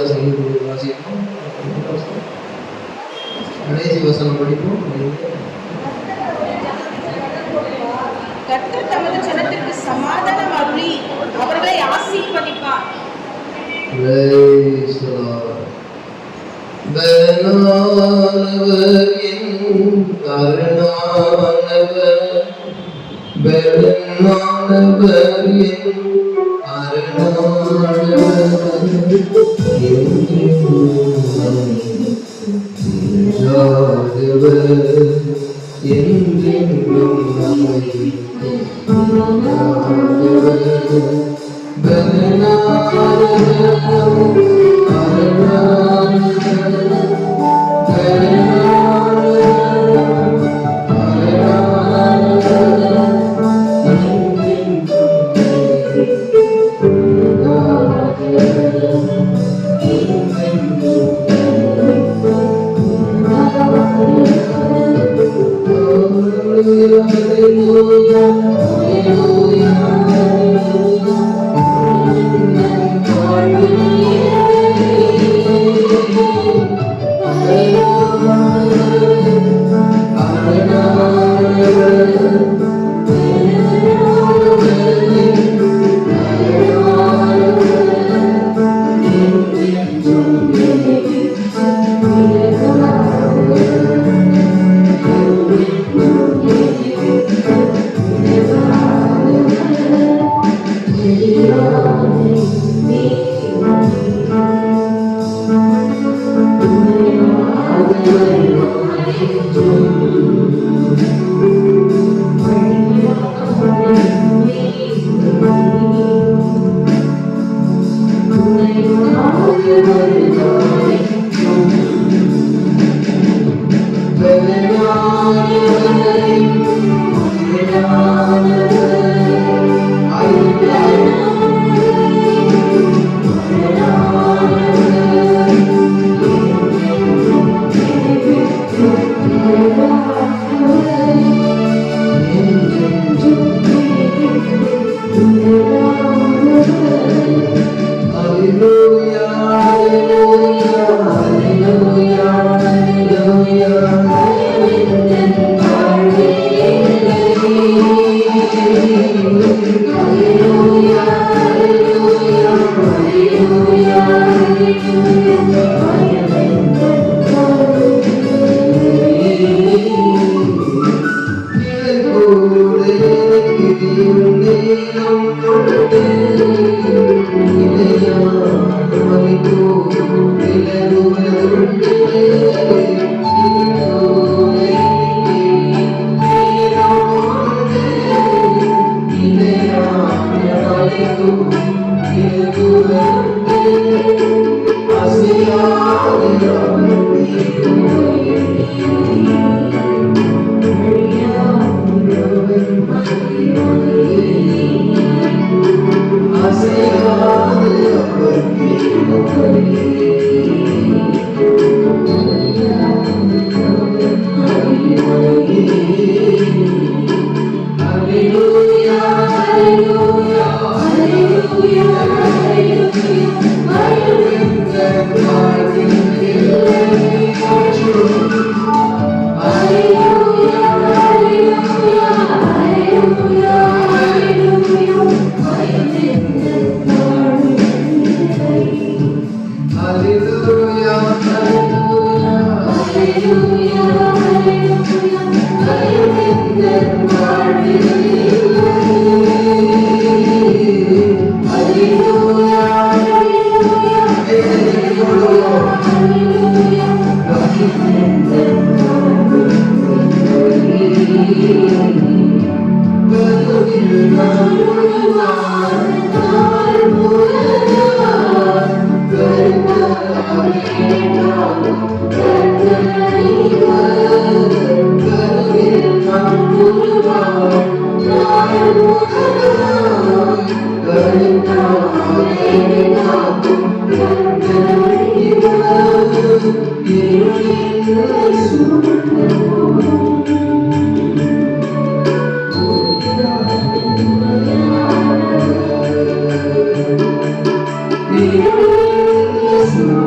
வாசிப்போம். கடைசி வசனம் படிப்போம். கர்த்தர் தமது ஜனத்திற்கு சமாதானம் அருளி அவர்களை ஆசீர்வதிப்பார். பலனானவர் என் அருணானவர், பலனானவர் என் அருணானவர், என்றென்றும் நம்மை Yes,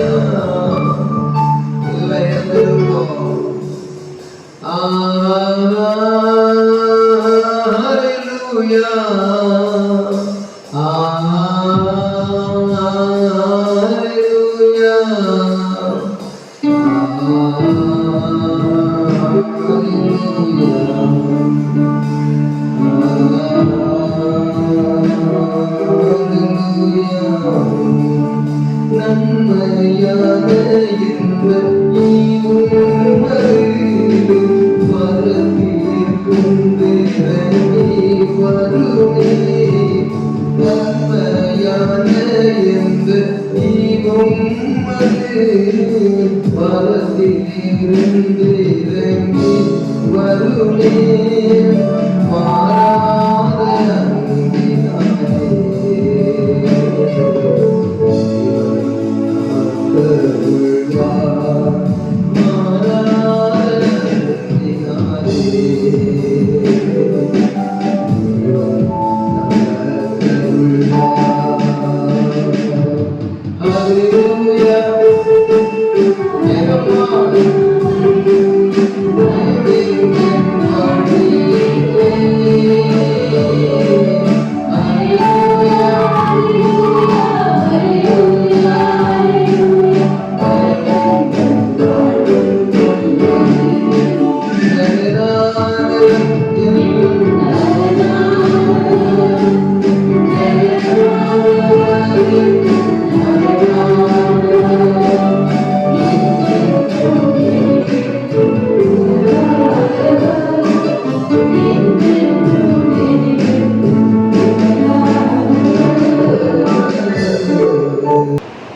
எல்லாம் எழுந்திருப்போம். Hallelujah. நன்மையான இன்ப ஈவும் வரத்தீர்க்கும் இறங்கி வருமே. நன்மையான இன்ப ஈவும் வரத்தீர்ந்து இறங்கி வருமே. மாறாத அன்பினாலே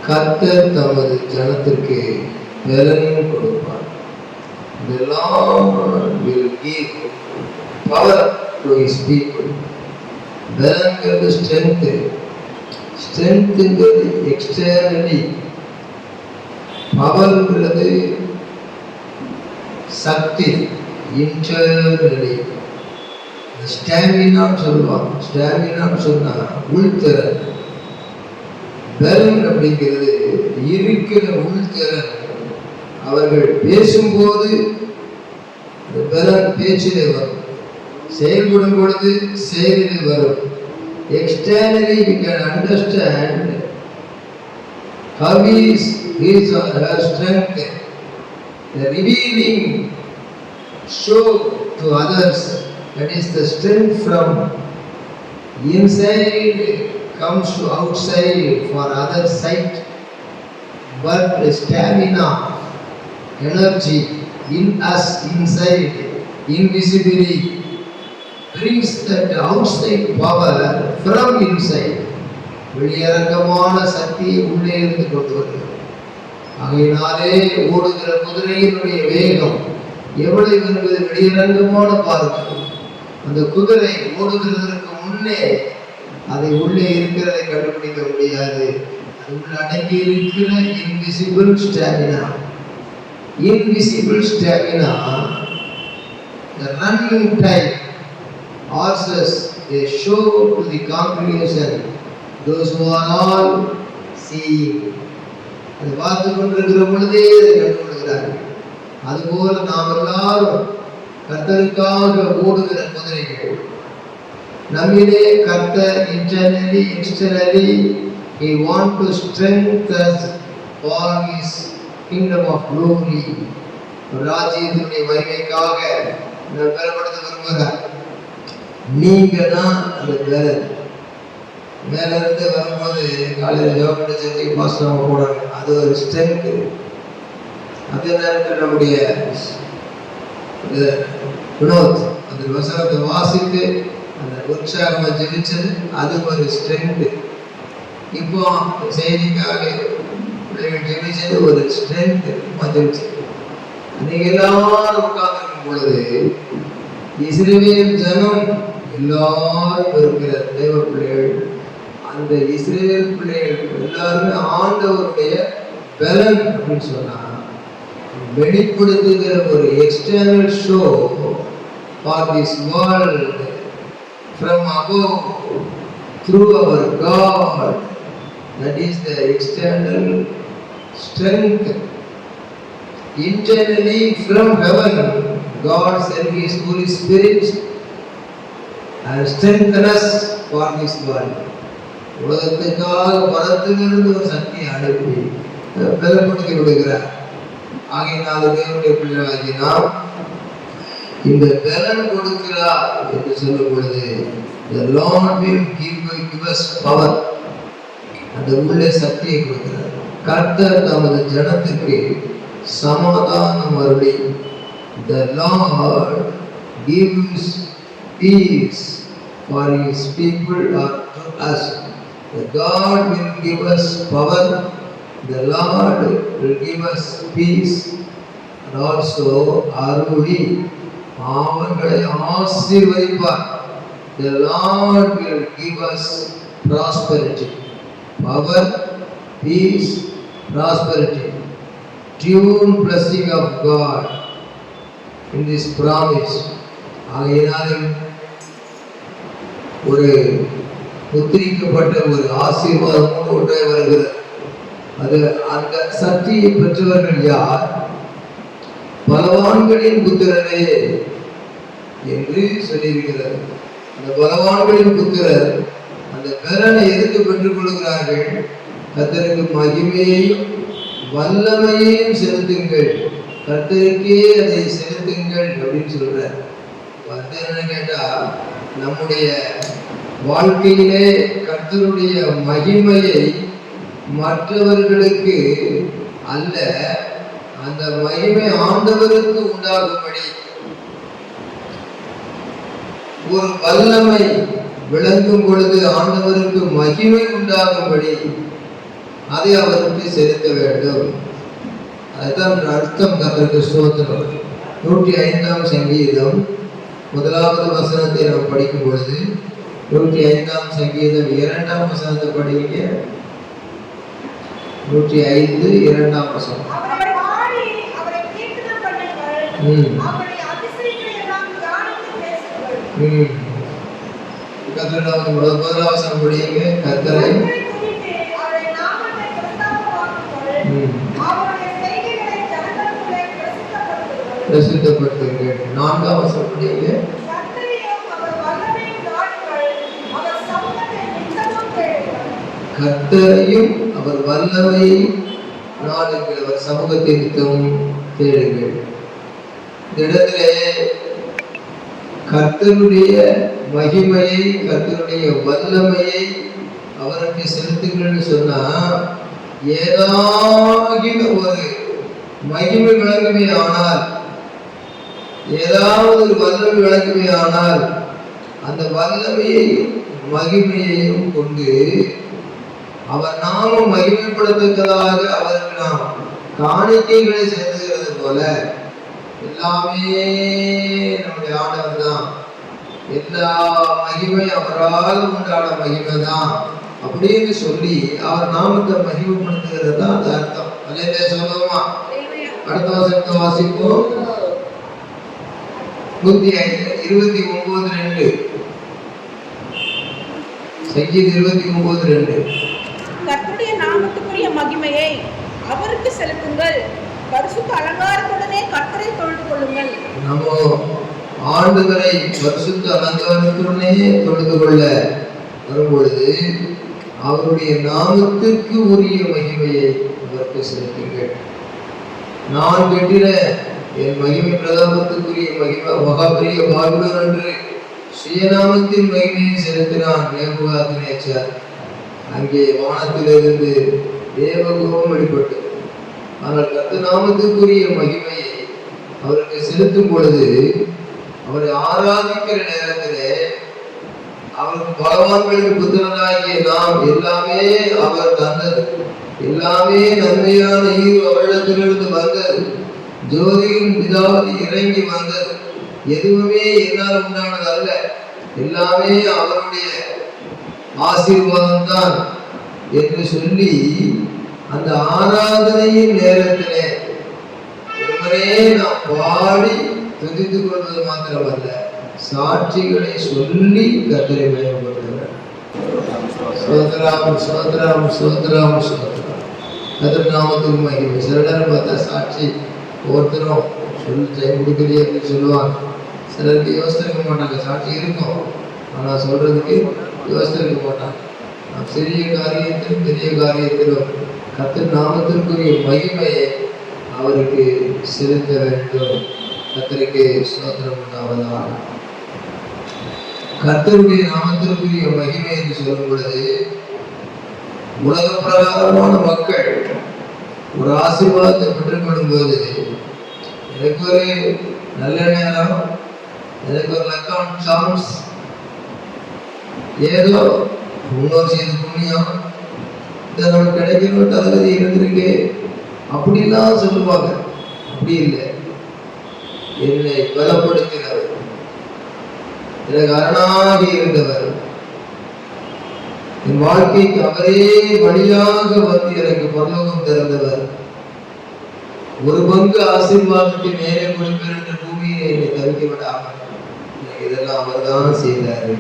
கர்த்தர் தமது ஜனத்திற்கு பலன் கொடுப்பார். The Lord will give power to his people. பலன்கிறது ஸ்ட்ரென்த். ஸ்ட்ரென்த்ங்கிறது எக்ஸ்டர்னலி, பவர்ங்கிறது சக்தி இன்டர்னலி. ஸ்டாமினான்னு சொல்லுவாங்க. ஸ்டாமினான்னு சொன்னா உள்திறன். பலன் அப்படிங்கிறது இருக்கிற உள்திறன். அவர்கள் பேசும்போது பலன் பேச்சிலே வரும், செயல்படும் பொழுது செயலில் வரும். Externally we can understand how is his or her strength. The revealing show to others, that is the strength from inside comes to outside for other sight. But the stamina, energy in us inside, invisibly brings that outside power from inside. வெளியரங்கமான சக்தியை உள்ளே இருந்து கொண்டு வருகிறது. ஆகையினாலே ஓடுகிற குதிரையினுடைய வேகம் எவ்வளவு என்பது வெளியரங்கமான பார்வை. அந்த குதிரை ஓடுகிறதற்கு முன்னே அதை உள்ளே இருக்கிறதை கண்டுபிடிக்க முடியாது. அது உள்ள அடங்கி இருக்கிற invisible stamina. Invisible stamina, the running time, horses, they show to the congregation, those who are all seeing. அதை பார்த்து கொண்டிருக்கிற பொழுதே அதை கண்டுகொள்கிறார்கள். அதுபோல நாம் எல்லாரும் கர்த்தருக்காக ஓடுகிற குதிரைகள். நம்மிலே கர்த்தர் internally, externally, he want to strengthen us for his kingdom of glory. ராஜ்யத்தினுடைய மகிமைக்காக நாம் பெறப்படுத்த விரும்புகிறார். நீங்க தான் அந்த பலன். மேல இருந்து வரும்போது காலையில் ஜோபனை செஞ்சு பாஸ்டாக போடாங்க. அது ஒரு ஸ்ட்ரென்த். அதே நேரத்தில் நம்முடைய வினோத் அந்த வசனத்தை வாசித்து அந்த உற்சாகமா ஜெபிச்சது அது ஒரு ஸ்ட்ரென்த். இப்போ செய்திக்காக ஜெபிச்சது ஒரு ஸ்ட்ரென்த் வந்துருச்சு. நீங்க எல்லாரும் உட்கார்ந்துருக்கும் பொழுது இஸ்ரவேல் ஜனம் எல்லாரும் இருக்கிற தேவ பிள்ளைகள், அந்த இஸ்ரவேல் பிள்ளைகள் எல்லாருமே ஆண்டவருடைய பலன் அப்படின்னு சொன்னா வெளிப்படுத்துகிற ஒரு external show for this world from above through our God. That is the external strength. Internally from heaven, God sent His Holy Spirit and strengthen us for this world. உலகத்துக்காக பரத்திலிருந்து ஒரு சக்தியை அனுப்பி பலப்படுத்தி விடுகிறார். ஆகையினால் தேவனுடைய பிள்ளைகளாகிய நாம் இந்த பலன் கொடுக்கிறார் என்று சொல்லும் பொழுது the Lord will give us power. அந்த உள்ளே சக்தியை கொடுக்கிறார். கர்த்தர் தமது ஜனத்துக்கு சமாதானம் அருளி the Lord gives peace for His people or to us. The God will give us power. The Lord will give us peace and also அருளி அவர்களை ஆசீர்வதிப்பார். The Lord will give us prosperity, power, peace, prosperity. Tune blessing of God in this promise. ஆகையினாலே ஒரு முத்திரிக்கப்பட்ட ஒரு ஆசீர்வாதம் ஒன்றே வருகிறது. அது அந்த சக்தியை பெற்றவர்கள் யார்? பலவான்களின் புத்திரரே என்று சொல்லியிருக்கிறது. அந்த பலவான்களின் புத்திரர் அந்த பலனை எதுக்கு பெற்றுக் கொள்கிறார்கள்? கர்த்தருக்கு மகிமையையும் வல்லமையையும் செலுத்துங்கள், கர்த்தருக்கே அதை செலுத்துங்கள் அப்படின்னு சொல்றார். வந்து என்னன்னு கேட்டா, நம்முடைய வாழ்க்கையிலே கர்த்தருடைய மகிமையை மற்றவர்களுக்கு அல்ல, அந்த மகிமை ஆண்டவருக்கு உண்டாகும்படி ஒரு வல்லமை விளங்கும் பொழுது ஆண்டவருக்கு மகிமை உண்டாகும்படி அதை அவருக்கு செலுத்த வேண்டும். அதுதான் அர்த்தம். கர்த்தருக்கு ஸ்தோத்திரம். 105ஆம் சங்கீதம் 1வது வசனத்தை நாம் படிக்கும் பொழுது 105ஆம் சங்கீதம் 2ஆம் வசனத்தை படிங்க. 105 2ஆம் வசனம். கர்த்தர் முதலாவது வசனம் படிங்க. கர்த்தரை பிரசித்தப்படுத்துங்கள். 4ஆம் வசனம் படிங்க. கர்த்தரையும் அவர் வல்லமையை நாடுங்கள், அவர் சமூகத்தை நித்தமும் தேடுங்கள். இந்த இடத்திலே கர்த்தருடைய மகிமையை, கர்த்தருடைய வல்லமையை அவருக்கு செலுத்துங்கள்னு சொன்னா, ஏதாகிலும் ஒரு மகிமை விளங்குமே ஆனால், ஏதாவது ஒரு வல்லமை விளங்குமே ஆனால், அந்த வல்லமையையும் மகிமையையும் கொண்டு அவர் நாமும் மகிமைப்படுத்ததாக அவருக்கு நாம் காணிக்கைகளை செலுத்துகிறது போல, எல்லாமே நம்முடைய ஆண்டவர் தான், எல்லா மகிமை அவரால் உண்டான மகிமை தான் அப்படின்னு சொல்லி அவர் நாமத்தை மகிமைப்படுத்துகிறது தான் அந்த அர்த்தம். அல்லேலூயா சொல்லுவோமா? அடுத்த வசனத்தை வாசிப்போம். 29:2 சங்கீதம் 29:2. கர்த்தருடைய நாமத்துக்குரிய மகிமையை அவருக்கு செலுத்துங்கள், பரிசுத்த அலங்காரத்துடனே கர்த்தரை தொழுது கொள்ளுங்கள். நம்ம ஆண்டவரை பரிசுத்த அலங்காரத்துடனே தொழுது கொள்ள வரும்பொழுது அவருடைய நாமத்திற்கு உரிய மகிமையை அவருக்கு செலுத்துங்கள். நான் கட்டிட என் மகிமை பிரதாபத்துக்குரிய மகிமை மகாபெரிய பாபிலோன் என்று சுயநாமத்தின் மகிமையை செலுத்தினான் நேபுகாத்நேச்சார். அங்கே வானத்திலிருந்து தேவகோபம் வெளிப்பட்டது. ஆனால் கர்த்தர் நாமத்துக்குரிய மகிமையை அவருக்கு செலுத்தும் பொழுது, அவரை ஆராதிக்கிற நேரத்திலே அவருக்கு பலவான்களின் புத்திரனாகிய நாம் எல்லாமே அவர் தந்தது, எல்லாமே நன்மையான ஈவு அவரிடத்திலிருந்து வந்தது, ஜோதியின் பிதாவாதி இறங்கி வந்தது, எதுவுமே என்னால் உண்டானது அல்ல, எல்லாமே அவருடைய ஆசீர்வாதம் தான் என்று சொல்லி அந்த ஆராதனையின் நேரத்திலே ஒருவரே நாம் பாடி துதித்துக் கொள்வது மாத்திரமல்ல, சாட்சிகளை சொல்லி கர்த்தரை மகிமைப்படுத்துகிறார். ஸ்தோத்திரம், ஸ்தோத்திரம், ஸ்தோத்திரம், ஸ்தோத்திரம். கர்த்தர் நாமத்துக்கு மகிமை. சில நேரம் பார்த்தா சாட்சி ஒவ்வொருத்தரும் சொல்லி டைம் கொடுக்கலையே அப்படின்னு சொல்லுவாங்க. சிலருக்கு யோசிச்சிருக்க மாட்டாங்க, சாட்சி இருக்கும் ஆனால் சொல்றதுக்கு யோசிச்சிருக்க மாட்டாங்க. சிறிய காரியத்திலும் பெரிய காரியத்திலும் கர்த்தர் நாமத்திற்குரிய மகிமையை அவருக்கு செலுத்த வேண்டும். கர்த்தருக்கு ஸ்தோத்திரம் உண்டாவதாக. கர்த்தருடைய நாமத்திற்குரிய மகிமை என்று சொல்லும் பொழுது உலக பிரகாரமான மக்கள் ஒரு ஆசீர்வாதத்தை பெற்றுக்கொள்ளும் போது எனக்கு ஒரு நல்ல நேரம், எனக்கு ஒரு லக்கம் சான்ஸ், ஏதோ முன்னோர் செய்த புண்ணியம், இந்த நமக்கு கிடைக்கிற தகுதி இருந்திருக்கு அப்படிலாம் சொல்லுவாங்க. அப்படி இல்லை, என்னை பலப்படுத்தினவர், எனக்கு அரணாகி இருந்தவர், என் வாழ்க்கைக்கு அவரே வழியாக வந்து எனக்கு பரலோகம் திறந்தவர், ஒரு பங்கு ஆசீர்வாதத்தை மேலே கொடுப்பேன் என்ற பூமியை என்னை தவிக்க விடாமல் இதெல்லாம் அவர் தான் செய்தார்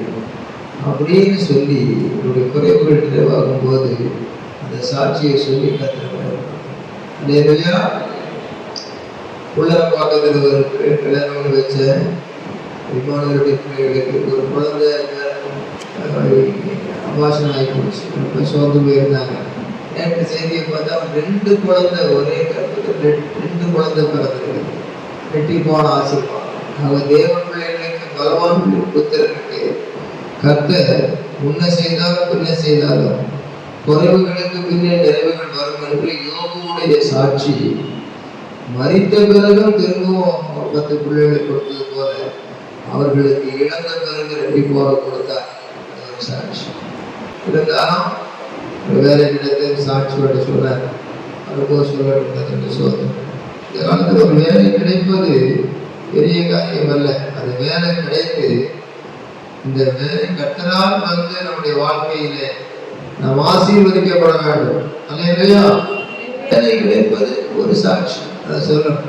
அப்படின்னு சொல்லி என்னுடைய குறைவுகள் நிறைவாகும் போது அந்த சாட்சியை சொல்லி கற்றுக்கிறார். உள்ளர பார்க்கறதுக்கு கல்யாணம் வச்ச விமானங்களுடைய பிள்ளைகளுக்கு ஒரு குழந்தை அபாஷன் ஆகி போச்சு, ரொம்ப சோர்ந்து போயிருந்தாங்க. நேற்று செய்தியை பார்த்தா 2 குழந்தை ஒரே கற்பத்தில் 2 குழந்தை பிறந்தது. வெட்டி போன ஆசீர்வாதம். அவங்க தேவ பிள்ளைகளுக்கு பலவான் புத்திரருக்கு கர்த்தர் முன்ன செய்தாலும் பின்ன செய்தாலும் குறைவுகளுக்கு பின்னே நிறைவுகள் வரும் என்று யோபுவுடைய சாட்சி மரித்த பிறகும் திரும்பவும் 10 பிள்ளைகளை கொடுத்தது போல அவர்களுக்கு இழந்த பிறகு 2 போல கொடுத்தார். ஒரு சாட்சி இருந்தாலும் வேலை கிடைத்தது சாட்சியோட சொல்றாரு. அதுபோல் சொல்ல சோதனை. இந்த காலத்தில் ஒரு வேலை கிடைப்பது பெரிய காரியம் அல்ல. அது வேலை கிடைத்து இந்த வேலை கர்த்தரால் வந்து நம்முடைய வாழ்க்கையிலே நாம் ஆசீர்வதிக்கப்பட வேண்டும். அல்லேலூயா. வேலை கிடைப்பது ஒரு சாட்சி. அதை சொல்லணும்.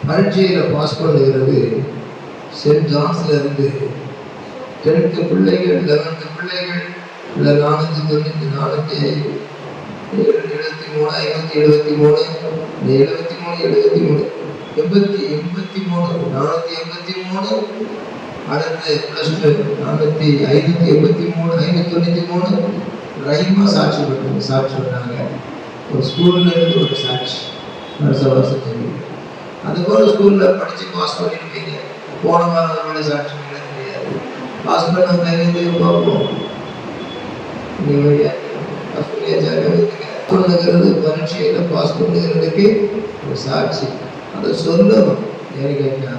பரீட்சையில பாஸ் பண்ணுகிறது சென்ட் ஜான்ஸ்ல இருந்து 10th பிள்ளைகள் 11th பிள்ளைகள் 490 473 573 483 அடுத்து +2 593 ரைமா சாட்சி பண்ணாங்க. ஒரு ஸ்கூல்ல இருந்து ஒரு சாட்சி வருஷத்துக்கு. அதுபோல ஸ்கூல்ல படிச்சு பாஸ் பண்ணிருப்பீங்க. போன வாரம் சாட்சி தெரியாது. பாஸ் பண்ண தைரியத்தை பார்ப்போம். பரீட்சையில பாஸ் பண்ணுகிறதுக்கு ஒரு சாட்சி. அதை சொல்லணும். ஏன்னு கேட்டா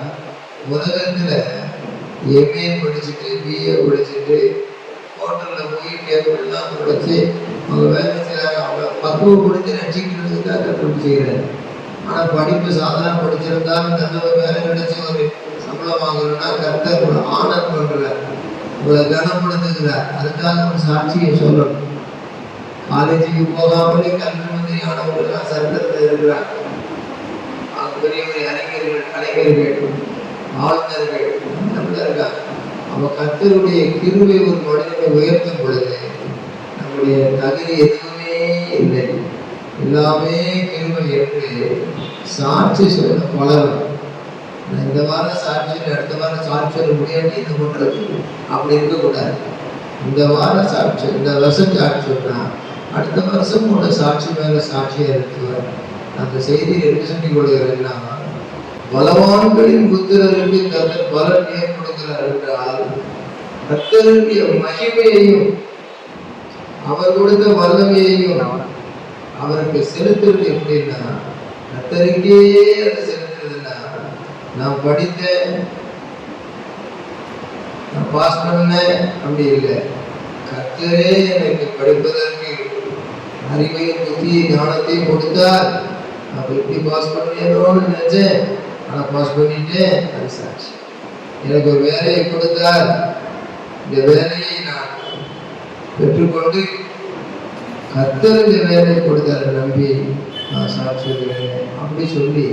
உலகத்துல எம்ஏ படிச்சுட்டு பிஏ படிச்சுட்டு ஹோட்டல்ல போய் டேபிள்லாம் படிச்சு அவங்க வேலை செய்யறாங்க. அவங்க பக்குவப்படுத்தி ரசிக்கிறதுக்காக கற்றுக் செய்யறாரு. ஆனா படிப்பு சாதாரண படிச்சிருந்தாலும் நல்ல ஒரு வேலை கிடைச்சி ஒரு சம்பளம் வாங்கணும்னா கர்த்தர் ஒரு ஆனர் பண்றார், உங்களை கனப்படுத்துகிறார். அதுக்காக ஒரு சாட்சியை சொல்லணும். காலேஜுக்கு போகாமலே கல்வி மந்திரி ஆனவர்கள் சட்டத்தில் இருக்கிறார். பெரிய பெரிய கலைஞர்கள் ஆளுநர்கள் இருக்காங்க. அவ கர்த்தருடைய கிருபை ஒரு மனிதனை உயர்த்தும் பொழுது நம்முடைய தகுதி எதுவுமே இல்லை, எல்லாமே கிருபை என்று சாட்சி சொல்ல பலரும். இந்த வாரம் சாட்சி அடுத்த வாரம் சாட்சி சொல்ல முடியாது இது பண்றது அப்படி இருக்கக்கூடாது. இந்த வாரம் சாட்சி இந்த வருஷம் சாட்சி சொன்னா அடுத்த வருஷம் உள்ள சாட்சி மேல சாட்சியா இருக்குவார். அந்த செய்தியை எடுத்து சொல்லிக் கொள்கிறேன்னா பலவான்களின் புத்திரருக்கு கர்த்தர் பலன் ஏற்படுகிறார் என்றால் கர்த்தருடைய மகிமையையும் அவர் கொடுத்த வல்லமையையும் அவருக்கு செலுத்துறது எப்படின்னா கர்த்தருக்கே அதை செலுத்துறதுன்னா நான் படித்தேன் நான் பாஸ் பண்ணேன் அப்படி இல்லை. கர்த்தரே எனக்கு படிப்பதற்கு அறிவையும் புத்தியை ஞானத்தையும் கொடுத்தார். நான் எப்படி பாஸ் பண்ணணும்னு நினைச்சேன், ஆனா பாஸ் பண்ணிட்டேன். அது சாட்சி. எனக்கு ஒரு வேலையை கொடுத்தார், இந்த வேலையை நான் பெற்றுக்கொண்டு கர்த்தர் இந்த வேலையை கொடுத்தாரு நம்பி நான் சாட்சி சொல்கிறேன் அப்படி சொல்லி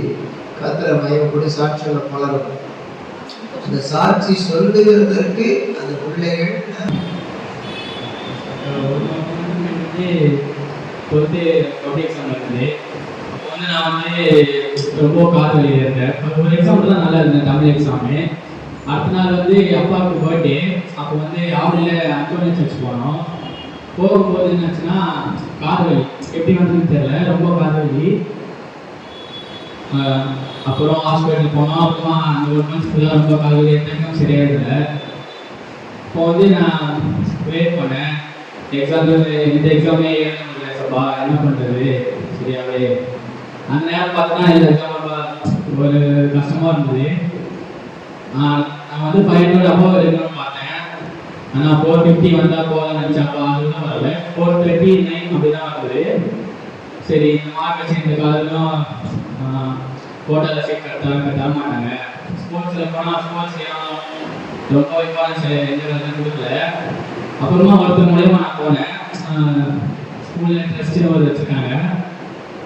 கர்த்தரை மையப்படி சாட்சிகளை பலரும். அந்த சாட்சி சொல்லுகிறதற்கு அந்த பிள்ளைகள் 12th பப்ளிக் எக்ஸாம் இருந்தது. அப்போ வந்து நான் வந்து ரொம்ப கார் வழியில் இருந்தேன். ஒரு எக்ஸாம் தான் நல்லா இருந்தேன், தமிழ் எக்ஸாமு. அடுத்த நாள் வந்து எங்கள் அப்பாவுக்கு பர்த்டே. அப்போ வந்து ஆவடியில் அந்தோனியா சர்ச் போனோம். போகும்போது என்னாச்சுன்னா கார் வலி எப்படி வந்ததுன்னு தெரியல, ரொம்ப கார் வலி. அப்புறம் ஹாஸ்பிட்டல் போனோம். அப்புறமா அந்த 1 month ஃபுல்லாக ரொம்ப கார் வலி, எந்த சரியாக இல்லை. இப்போ வந்து நான் வெயிட் பண்ணேன். இந்த எக்ஸாமே எழுத முடியல, சப்பா என்ன பண்ணுறது சரியாகவே. அந்த நேரம் பார்த்தோன்னா இந்த எக்ஸாம் ஒரு கஷ்டமாக இருந்தது. நான் வந்து 500 அப்பாவை எழுதணும்னு பார்த்தேன். ஆனால் 450 வந்தால் போகலான்னு நினச்சாப்பா, அதுதான் வரல. 439 அப்படி தான் வருது. சரி, இந்த மார்க் வச்சு இந்த காலத்துலாம் கோட்டாவில் சீட் தர மாட்டாங்க. ஸ்போர்ட்ஸில் போனால் ஸ்போர்ட்ஸ்லையும் ரொம்ப இம்பார்ட்டன்ஸ் எந்த கொடுக்கல. அப்புறமா ஒருத்தர் மூலயமா நான் போனேன். ஸ்கூலில் டெஸ்ட்டு அவர் வச்சுருக்காங்க.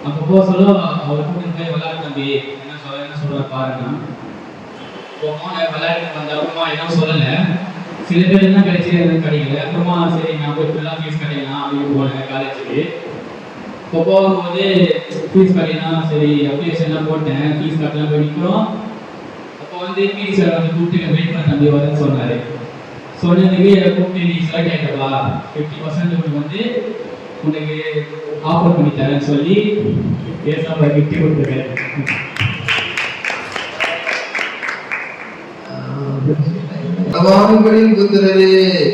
அப்போ போக சொல்ல அவர் கூட்டிட்டு போய் விளையாட்டு தம்பி என்ன சொல்கிற பாருங்க. இப்போ போனேன், விளையாட்டு வந்த அப்புறமா எதுவும் சொல்லலை. சில பேர் என்ன கிடைச்சி எதுவும் கிடைக்கல. அப்புறமா சரி நான் போய் ஃபுல்லாக ஃபீஸ் கட்டிக்கலாம் அப்படின்னு போனேன் காலேஜுக்கு. இப்போ போகும்போது ஃபீஸ் கட்டினா சரி அப்ளிகேஷன்லாம் போட்டேன். ஃபீஸ் கட்டலாம் போய் நிற்கிறோம். அப்போ வந்து பிடி சார் வந்து கூப்பிட்டு வெயிட் பண்ண தம்பி வருதுன்னு சொன்னார். சொன்னதுக்கு கூப்பிட்டு நீ செலக்ட் ஆகிட்டப்பா, 50% உனக்கு வந்து உனக்கு ஆஃபர் பண்ணி தரேன்னு சொல்லி பேசாம கிஃப்ட் கொடுத்துருக்கேன். வானங்களின் புத்திரரே,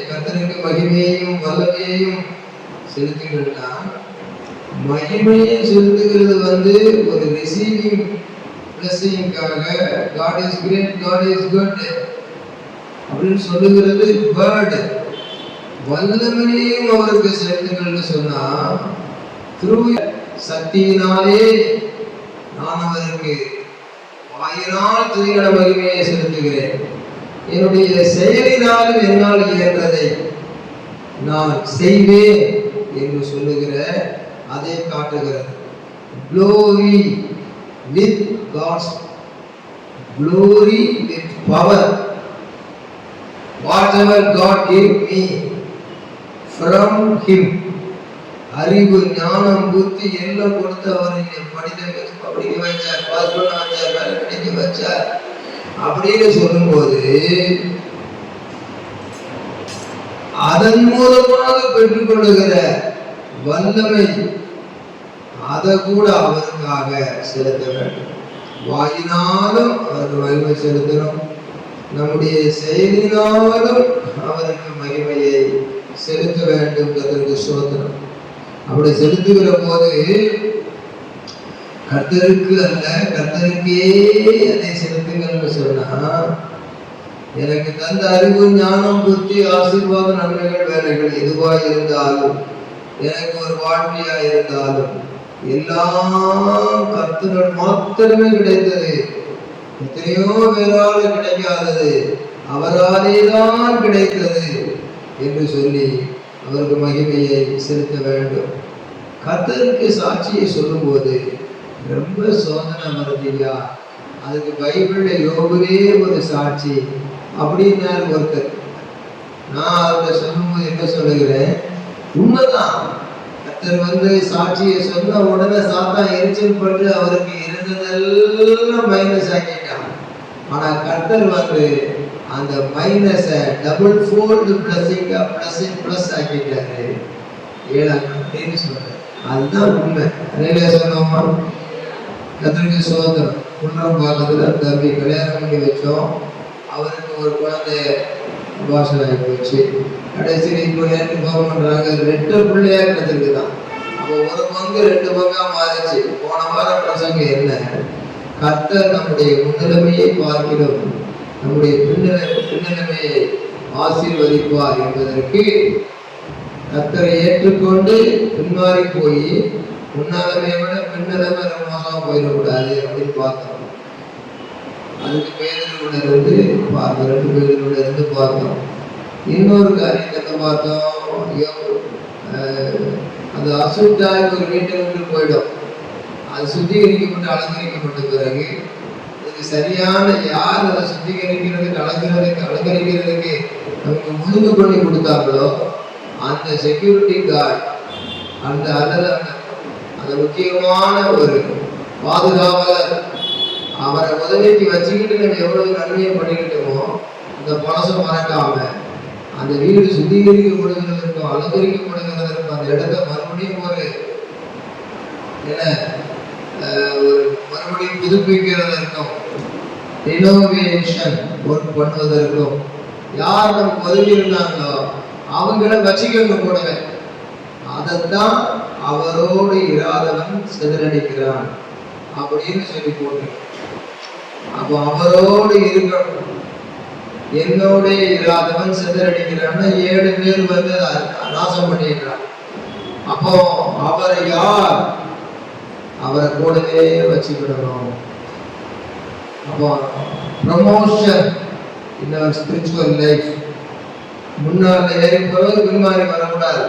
கர்த்தருக்கு மகிமையையும் வல்லமையையும் செலுத்துகிறா. மகிமையை செலுத்துகிறது வந்து ஒரு receiving பிளஸிங்காக God is great, God is good அப்படின்னு சொல்லுகிறது வேர்டு. வல்லமையையும் அவருக்கு செலுத்துங்கள்னு சொன்னா, த்ரூ சக்தியினாலே நான் அவருக்கு வாயினால் துதிகர மகிமையை செலுத்துகிறேன். என்னுடைய செயலினாலும் என்னால் இயன்றதை நான் செய்வேன் என்று சொல்லுகிற அதை காட்டுகிறது. Glory with God's glory with power. Whatever God gave me from Him. அறிவு ஞானம் புத்தி எல்லாம் கொடுத்து அவர் படிக்க வச்சார், பாஸ் பண்ண வச்சார், வேலை கிடைக்க வச்சார் அப்படின்னு சொல்லும்போது அதன் மூலமாக பெற்றுக்கொள்ளுகிற வல்லமை அதை கூட அவருக்காக செலுத்த வேண்டும். வாயினாலும் அவருக்கு மகிமை செலுத்தணும், நம்முடைய செயலினாலும் அவருக்கு மகிமையை செலுத்த வேண்டும். அதற்கு சோதனம் அப்படி செலுத்துகிற போது கர்த்தருக்கு அல்ல கர்த்தருக்கே அதை செலுத்துங்கள்னு சொன்னா, எனக்கு தந்த அறிவு ஞானம் புத்தி ஆசீர்வாத நன்மைகள் வேலைகள் எதுவாக இருந்தாலும், எனக்கு ஒரு வாழ்க்கையா இருந்தாலும் எல்லாம் கர்த்தர் மாத்திரமே கிடைத்தது. எத்தனையோ பேரால் கிடைக்காதது அவராலே தான் கிடைத்தது என்று சொல்லி அவருக்கு மகிமையை செலுத்த வேண்டும். கர்த்தருக்கு சாட்சியை சொல்லும் போது ரொம்ப சோதனை வருதுயா. அதுக்கு பைபிள்ல யோபுவே ஒரு சாட்சி அப்படின்னாரு ஒருத்தர். நான் அதை சொல்லும்போது என்ன சொல்லுகிறேன், உண்மைதான். கர்த்தர் வந்து சாட்சியை சொன்ன உடனே சாத்தான் எரிச்சல் பட்டு அவருக்கு இருந்ததெல்லாம் மைனஸ் ஆக்கிட்டான். ஆனா கர்த்தர் வந்து அந்த மைனஸை டபுள் ஃபோல்டு பிளஸிங்கா பிளஸ் ஆக்கிட்டாரு. ஏழாம் அப்படின்னு சொல்றேன். அதுதான் உண்மை. நிறைய சொன்னோமா, கர்த்தருக்கு சோதனம். குன்றம் பார்க்கறதுல தம்பி கல்யாணம் பண்ணி வச்சோம். அவருக்கு ஒரு குழந்தை பாஷன் ஆகி போச்சு. கடைசியில் இப்போ நேற்று போக பண்றாங்க, 2 பிள்ளையா கிடைச்சிருக்குதான். அப்போ ஒரு பங்கு 2 பங்கா மாறிச்சு. போன வாரம் பிரசங்க என்ன, கர்த்தர் நம்முடைய முன்னிலைமையை பார்க்கிறோம், நம்முடைய பின்னலைமையை ஆசீர்வதிப்பார் என்பதற்கு கர்த்தரை ஏற்றுக்கொண்டு பின்மாறி போய் முன்னாலமையை விட பின்னலமை ரொம்ப மோசமா போயிடக்கூடாது அப்படின்னு பார்த்தோம். அதுக்கு பேரில் இருந்து பார்த்தோம், 2 பேரில் இருந்து பார்த்தோம். இன்னொரு காரியத்தை பார்த்தோம், அது அசுத்தாய் ஒரு வீட்டிலிருந்து போயிடும். அது சுத்திகரிக்கப்பட்டு அலங்கரிக்கப்பட்ட பிறகு அதுக்கு சரியான யார் அதை சுத்திகரிக்கிறதுக்கு அலங்கரிக்கிறதுக்கு நமக்கு முழுங்கு பண்ணி கொடுத்தாங்களோ அந்த செக்யூரிட்டி கார்டு அந்த அது முக்கியமான ஒரு பாதுகாவலர். அவரை உதவிக்கு வச்சுக்கிட்டு நம்ம எவ்வளவு நன்மையை பண்ணிக்கிட்டோமோ அந்த பழசை மறக்காம அந்த வீடு சுத்திகரிக்கப்படுகிறதற்கும் அலங்கரிக்கப்படுகிறதற்கும் அந்த இடத்த மறுபடியும் ஒரு என்ன ஒரு மறுபடியும் புதுப்பிக்கிறதற்கும் ரினோவேஷன் ஒர்க் பண்ணுவதற்கும் யார் நமக்கு உதவி இருந்தாங்களோ அவங்கள வச்சுக்கங்க கூடவே. அதைத்தான் அவரோடு இராதவன் சிதறடிக்கிறான் அப்படின்னு சொல்லி போட்டு, அப்போ அவரோடு இருக்கணும். என்னோட இராதவன் சிதறடிக்கிறான்னு 7 பேர் வந்து நாசம் பண்ணிடுறான். அப்போ அவரை யார்? அவரை கூடவே வச்சுக்கிடணும். அப்போ ப்ரமோஷன் இன் அவர் ஸ்பிரிச்சுவல் லைஃப். முன்னாள் ஏறி போறது பின்மாறி வரக்கூடாது.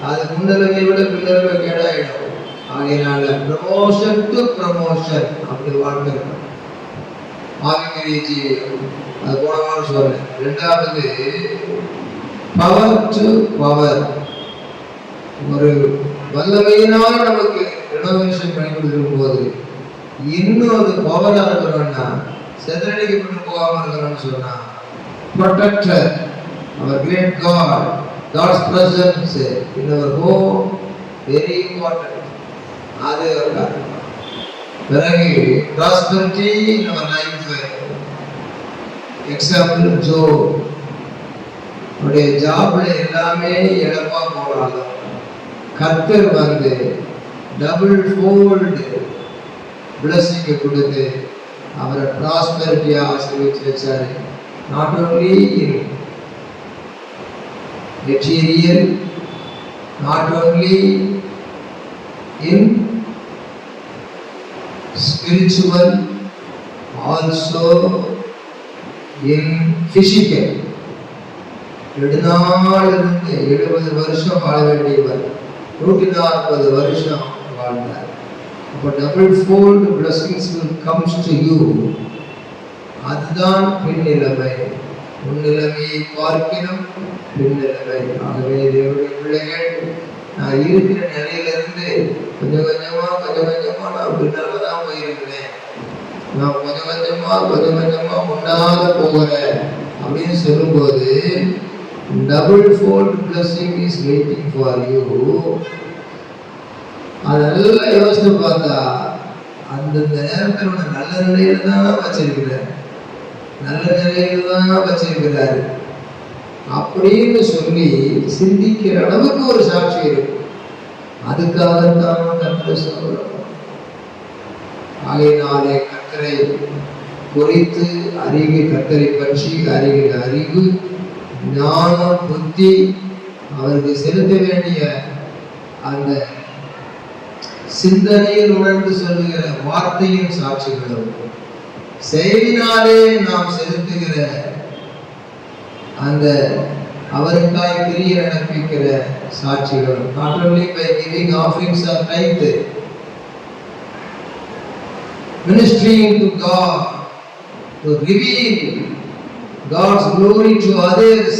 அது முன்னலவை விட பின்னலவை கேடாயிடும். ஆகையினால ப்ரமோஷன் டு ப்ரமோஷன் அப்படி வாழ்க்கை இருக்கணும். ஆவிக்குரிய ஜீவியம் அது போன வாரம் சொன்னேன். 2வது பவர் டு பவர். ஒரு வல்லமையினால் நமக்கு ரெனோவேஷன் பண்ணி கொடுக்கும் போது இன்னும் அது பவரா இருக்கணும்னா செதறடிக்கப்பட்டு போகாம இருக்கணும்னு சொன்னா ப்ரொடெக்டர் அவர் great God, God's presence in our home very important. அது பிறகு prosperity in our life. Example Joe அவருடைய ஜாப்ல எல்லாமே இழப்பா போனாலும் கர்த்தர் வந்து டபுள் ஃபோல்டு பிளஸிங்கை கொடுத்து அவரை ப்ராஸ்பெரிட்டியா ஆசீர்வதிச்சு வச்சாரு. Not only in material, not only in spiritual, also in physical. 70 வருஷம் வாழ வேண்டியவர் 140 வருஷம் வாழ்ந்தார். அப்போ double fold blessings will comes to you. அதுதான் பின்னிலைமை. முன்னிலைமையை பார்க்கினும் பின்னிலைமை. ஆகவே தேவனுடைய பிள்ளைகள், நான் இருக்கிற நிலையிலிருந்து கொஞ்சம் கொஞ்சமா நான் பின்னால்தான் போயிருக்கிறேன். நான் கொஞ்சம் கொஞ்சமா முன்னால போகிறேன் அப்படின்னு சொல்லும்போது double fold blessing is waiting for you. அதெல்லாம் யோசித்து பார்த்தா அந்தந்த நேரத்தில் உன்னை நல்ல நிலையில தான் வச்சிருக்கிறார், நல்ல நிலையில தான் வச்சிருக்கிறாரு அப்படின்னு சொல்லி சிந்திக்கிற அளவுக்கு ஒரு சாட்சி இருக்கு. அதுக்காகத்தான் கர்த்தர் சொல்றோம். ஆகையினாலே கர்த்தரை குறித்து அறிவு, கர்த்தரை பற்றி அறிகிற அறிவு, ஞானம், புத்தி, அவருக்கு செலுத்த வேண்டிய அந்த சிந்தனையில் உணர்ந்து சொல்லுகிற வார்த்தையின் சாட்சிகளும், செயலினாலே நாம் செலுத்துகிற அந்த அவருக்காய் கிரியை நடப்பிக்கிற சாட்சிகளும், not only by giving offerings of tithe, ministering to God to reveal God's glory to others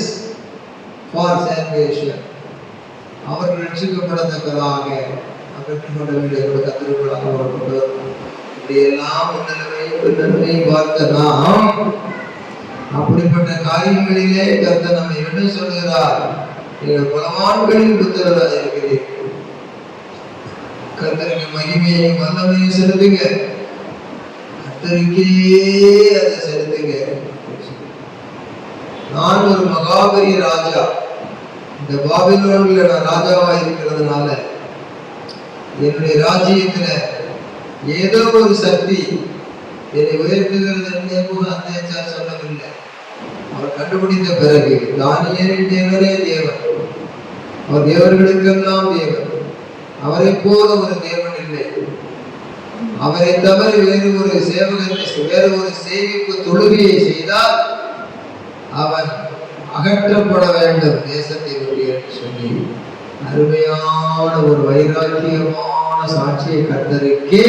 for salvation. அவர்கள் ரட்சிக்கப்படத்தக்கதாக பெற்றுக்கொண்ட வீடுகளை கத்திரிக்கொள்ளாக கொண்டு இப்படியெல்லாம் நன்மையை பார்த்த நாம் அப்படிப்பட்ட காரியங்களிலே கர்த்தர் நம்மை என்ன சொல்கிறார்? நீங்கள் பலவான்களின் புத்திரராக இருக்கிறீர்கள். கர்த்தருக்கு மகிமையை வல்லமையை செலுத்துங்க, கர்த்தருக்கே அதை செலுத்துங்க. நான் ஒரு மகாபெரிய ராஜா, இந்த பாபிலோனில் நான் ராஜாவா இருக்கிறதுனால என்னுடைய ராஜ்யத்துல ஏதோ ஒரு சக்தி என்னை உயர்த்துகிறது என்று சொல்லவில்லை. அவர் கண்டுபிடித்த பிறகு தானியேலின் தேவனே தேவன், அவர் தேவர்களுக்கெல்லாம் தேவன், அவரை போல ஒரு தேவன் இல்லை. அவரை தவிர வேறு ஒரு சேவிப்பு தொழுகையை செய்தால் அவன் அகற்றப்பட வேண்டும் தேசத்தை விட்டு என்று சொல்லி அருமையான ஒரு வைராக்கியமான சாட்சியை கர்த்தருக்கு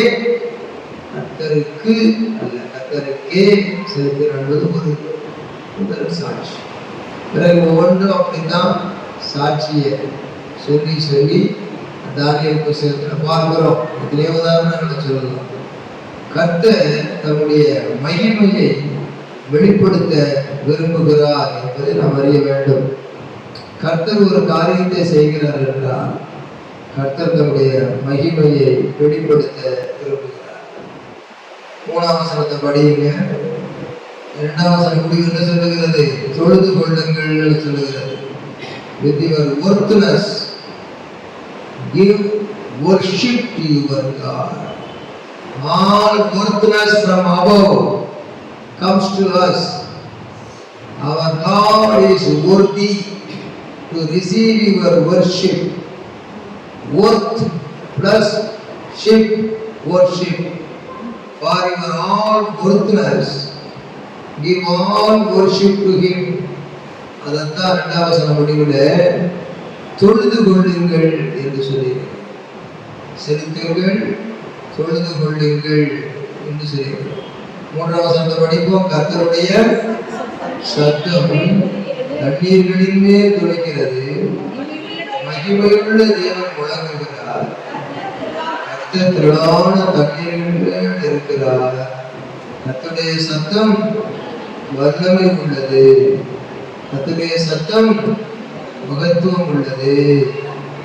செலுத்த என்பது ஒரு முதல் சாட்சி. பிறகு ஒவ்வொன்றும் அப்படித்தான் சாட்சியை சொல்லி தானியேல் புத்தகத்தில் பார்க்கிறோம். எத்தனையோ உதாரணங்களை சொல்லலாம். கர்த்தர் தன்னுடைய மகிமையை வெளிப்படுத்த விரும்புகிறார் என்பதை நாம் அறிய வேண்டும். கர்த்தர் ஒரு காரியத்தை செய்கிறார் என்றால் கர்த்தர் தன்னுடைய மகிமையை வெளிப்படுத்த விரும்புகிறார். 3ஆம் வசனத்தை படியுங்க. 2ஆம் வசனம் முடிவு என்ன சொல்லுகிறது? தொழுது கொள்ளுங்கள் சொல்லுகிறது. With your worthless, give worship to your God. All worthless from above comes to us. Our God is worthy to receive your worship. Worth plus ship, worship. For your all worthless, give all worship to Him. அதான் 2ஆம் வசன முடிவில் தொழுது கொள்ளுங்கள் என்று சொல்லுங்கள். செலுத்துங்கள், தொழுது கொள்ளுங்கள் என்று சொல்லுங்கள். 3ஆம் வசனத்தை படிப்போம். கர்த்தருடைய சத்தம் தண்ணீர்களின் மேல் துளைக்கிறது, மகிமையுள்ள தேவன் முழங்குகிறார். கர்த்தர் திரளான தண்ணீர்கள் மேல் இருக்கிறார். கர்த்தருடைய சத்தம் வல்லமை உள்ளது. கர்த்தருடைய சத்தம் மகத்துவம் உள்ளது.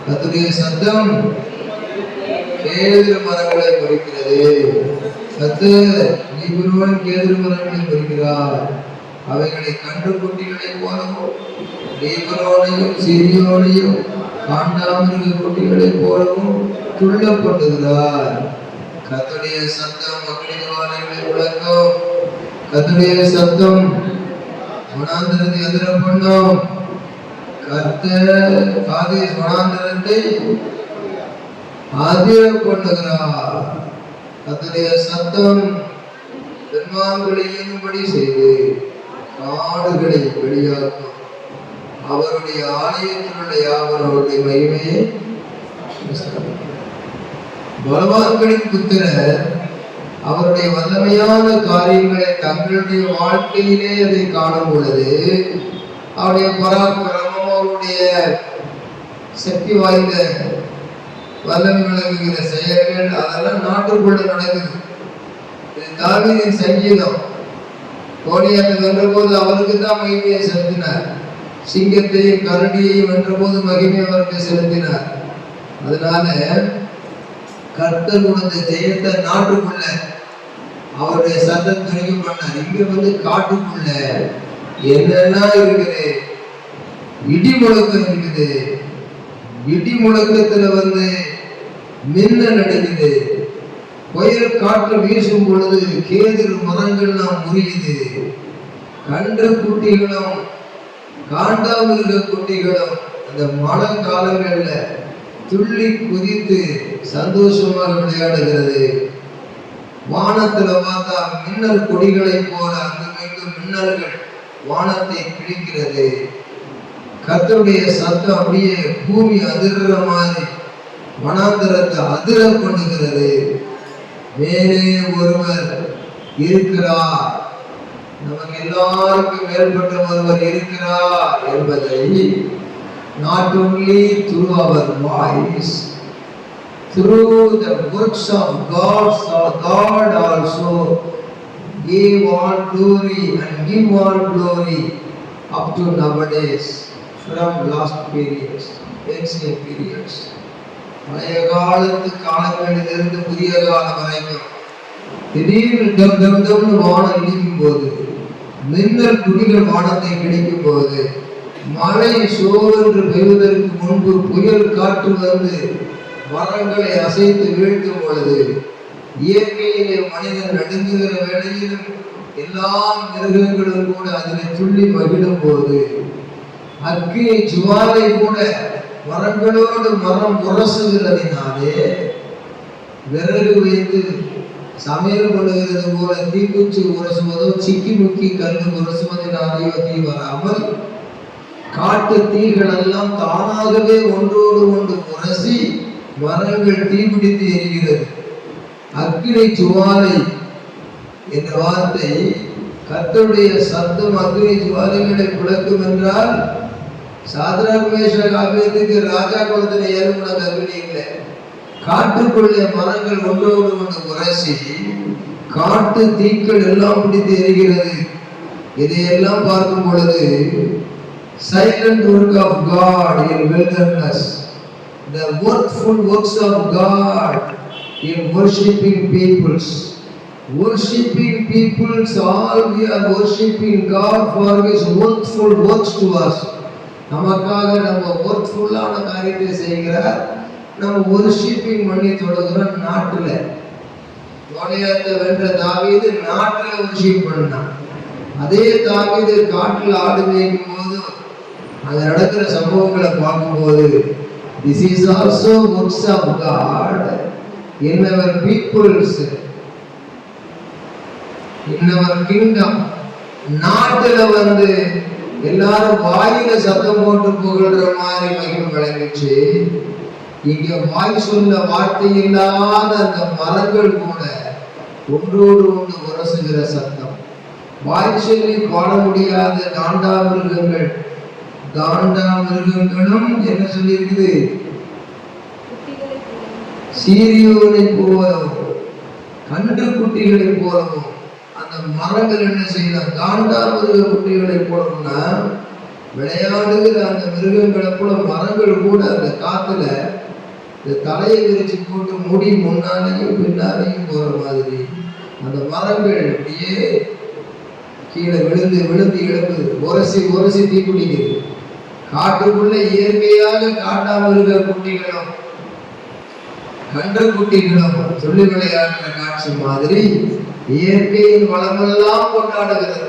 கர்த்தருடைய சத்தம் கேதுரு மரங்களை குறிக்கிறது. கர்த்தர் லீபனோன் கேதுரு மரங்களை குறிக்கிறார். அவைகளை கன்றுக்குட்டிகளை போலவும் லீபனோனையும் சீரியோனையும் காண்டாமிருக குட்டிகளை போலவும் துள்ளப்படுகிறார். கர்த்தருடைய சத்தம் அக்னிஜுவாலைகளை விளக்கும். கர்த்தருடைய சத்தம் வனாந்தரத்தை அதிர பண்ணும். கர்த்தர் காதேஸ் வனாந்தரத்தை அதிர பண்ணுகிறார். கர்த்தருடைய சத்தம் பெண்மான்களை இயங்கும்படி செய்து காடுகளை வெளியாக்கும். அவருடைய ஆலயத்தில் உள்ள யாவர் அவருடைய மகிமையை பலவான்களின் புத்திரர் அவருடைய வல்லமையான காரியங்களை தங்களுடைய வாழ்க்கையிலே அதை காணும் பொழுது அவருடைய பராக்கிரமம், அவருடைய சக்தி வாய்ந்த வல்லமை விளங்குகிற செயல்கள் அதெல்லாம் நாட்டுக்குள்ள நடக்குது. இது தாவீதின் சங்கீதம். கோலியாத்தை வென்ற போது அவருக்கு தான் மகிமையை செலுத்தினார். சிங்கத்தையும் கரடியையும் வென்ற போது மகிமை அவருக்கு செலுத்தினார். அதனால கர்த்தருடைய ஜெயத்தை நாட்டுக்குள்ள அவருடைய சத்தம் துணிக்க பண்ணார். இங்க காட்டுக்குள்ள என்னெல்லாம் இருக்குது? இடி முழக்கம் இருக்குது. இடி முழக்கத்துல மின்னல் அடிக்குது. புயல் காற்று வீசும் பொழுது கேதுரு மரங்கள்லாம் முறியுது. கன்று குட்டிகளும் காண்டாமிருக குட்டிகளும் அந்த மழை காலங்கள்ல துள்ளி குதித்து சந்தோஷமாக விளையாடுகிறது. வானத்துல பார்த்தா மின்னல் கொடிகளை போல அங்குமிங்கு மின்னல்கள் வானத்தை கிழிக்கிறது. கர்த்தருடைய சத்தம் அப்படியே பூமி அதிர்ற மாதிரி வனாந்தரத்தை அதிர பண்ணுகிறது. மேலே ஒருவர் இருக்கிறார், நமக்கு எல்லாருக்கும் மேற்பட்ட ஒருவர் இருக்கிறார் என்பதை not only through our voice, through the works of God also gave all glory and give all glory up to nowadays from last periods, ancient periods. பழைய காலத்து காலங்களிலிருந்து புதிய காலம் வரைக்கும் திடீர்னு தம்னு வானம் இடிக்கும் போது, மின்னல் துளிகள் வானத்தை கிடைக்கும் போது, மழை சோவென்று பெய்வதற்கு முன்பு புயல் காற்று மரங்களை அசைத்து வீழ்த்தும் பொழுது, இயற்கையிலே மனிதன் நடுங்குகிற வேளையிலும் எல்லா மிருகங்களும் கூட அதில் துள்ளி மகிழும் போது, அக்கினி ஜுவாலை கூட மரங்களோடு மரம் உரசுகிறதினாலே விறகு வைத்து சமையல் பண்ணுகிறது போல தீக்குச்சி உரசுவதோ சிக்கி முக்கி கல்லு உரசுவதனாலேயோ தீ வராமல் காட்டு தீகள் எல்லாம் தானாகவே ஒன்றோடு ஒன்று உரசி மரங்கள் தீபிடித்து எரிகிறது. அக்கினி ஜுவாலை என்ற வார்த்தை கர்த்தருடைய சத்தம் அக்கினி ஜுவாலைகளை குலைக்கும் என்றால், சாத்ராக் மேஷாக் ஆபேதுக்கு ராஜா குலத்துல ஏறுமுன அக்கினி இல்லை. காட்டுக்குள்ளே மரங்கள் ஒன்றோடு ஒன்று உரசி காட்டு தீக்கள் எல்லாம் பிடித்து எரிகிறது. இதையெல்லாம் பார்க்கும் பொழுது silent work of God in wilderness, the workful works of God in worshiping peoples. Worshipping peoples, all we are worshipping God for His workful works to us. நமக்காக நம்ம ஒர்க்ஃபுல்லான காரியத்தை செய்கிறார். நம்ம ஒர்ஷிப்பிங் பண்ணி தொடங்குறோம். நாட்டுல கோலியாத்தை வென்ற தாவீது நாட்டுல ஒர்ஷிப் பண்ணான். அதே தாவீது காட்டில் ஆடு மேய்க்கும் போது அங்க நடக்கிற சம்பவங்களை பார்க்கும்போது this is also works of God in our people's in our kingdom. நாட்டுல வந்து எல்லாரும் வாயில சத்தம் போட்டு புகழ்ற மாதிரி மகிமை விளங்குச்சு. இங்க வாய் சொல்ல வார்த்தை இல்லாத அந்த மரங்கள் கூட ஒன்றோடு ஒன்று உரசுகிற சத்தம். வாய் சொல்லி பாட முடியாத காண்டாமிருகங்களும் என்ன சொல்லி இருக்குது? சீரியோனை போலவும் கன்று குட்டிகளை போலவும். அந்த மரங்கள் என்ன செய்யலாம்? காண்டாமிருக குட்டிகளை போலவும்னா விளையாடுகிற அந்த மிருகங்களை போல மரங்கள் கூட அந்த காத்துல இந்த தலையை விரிச்சு போட்டு முடி முன்னாலேயும் பின்னாலேயும் போற மாதிரி அந்த மரங்கள் அப்படியே கீழே விழுந்து விழுந்து இழப்புது, உரசி உரசி தீ பிடிக்குது. காட்டுக்குள்ள இயற்கையாக காட்டாமிருக குட்டிகளும் கன்று குட்டிகளும் சொல்லி விளையாடுற காட்சி மாதிரி இயற்கையின் வளமெல்லாம் கொண்டாடுகிறது.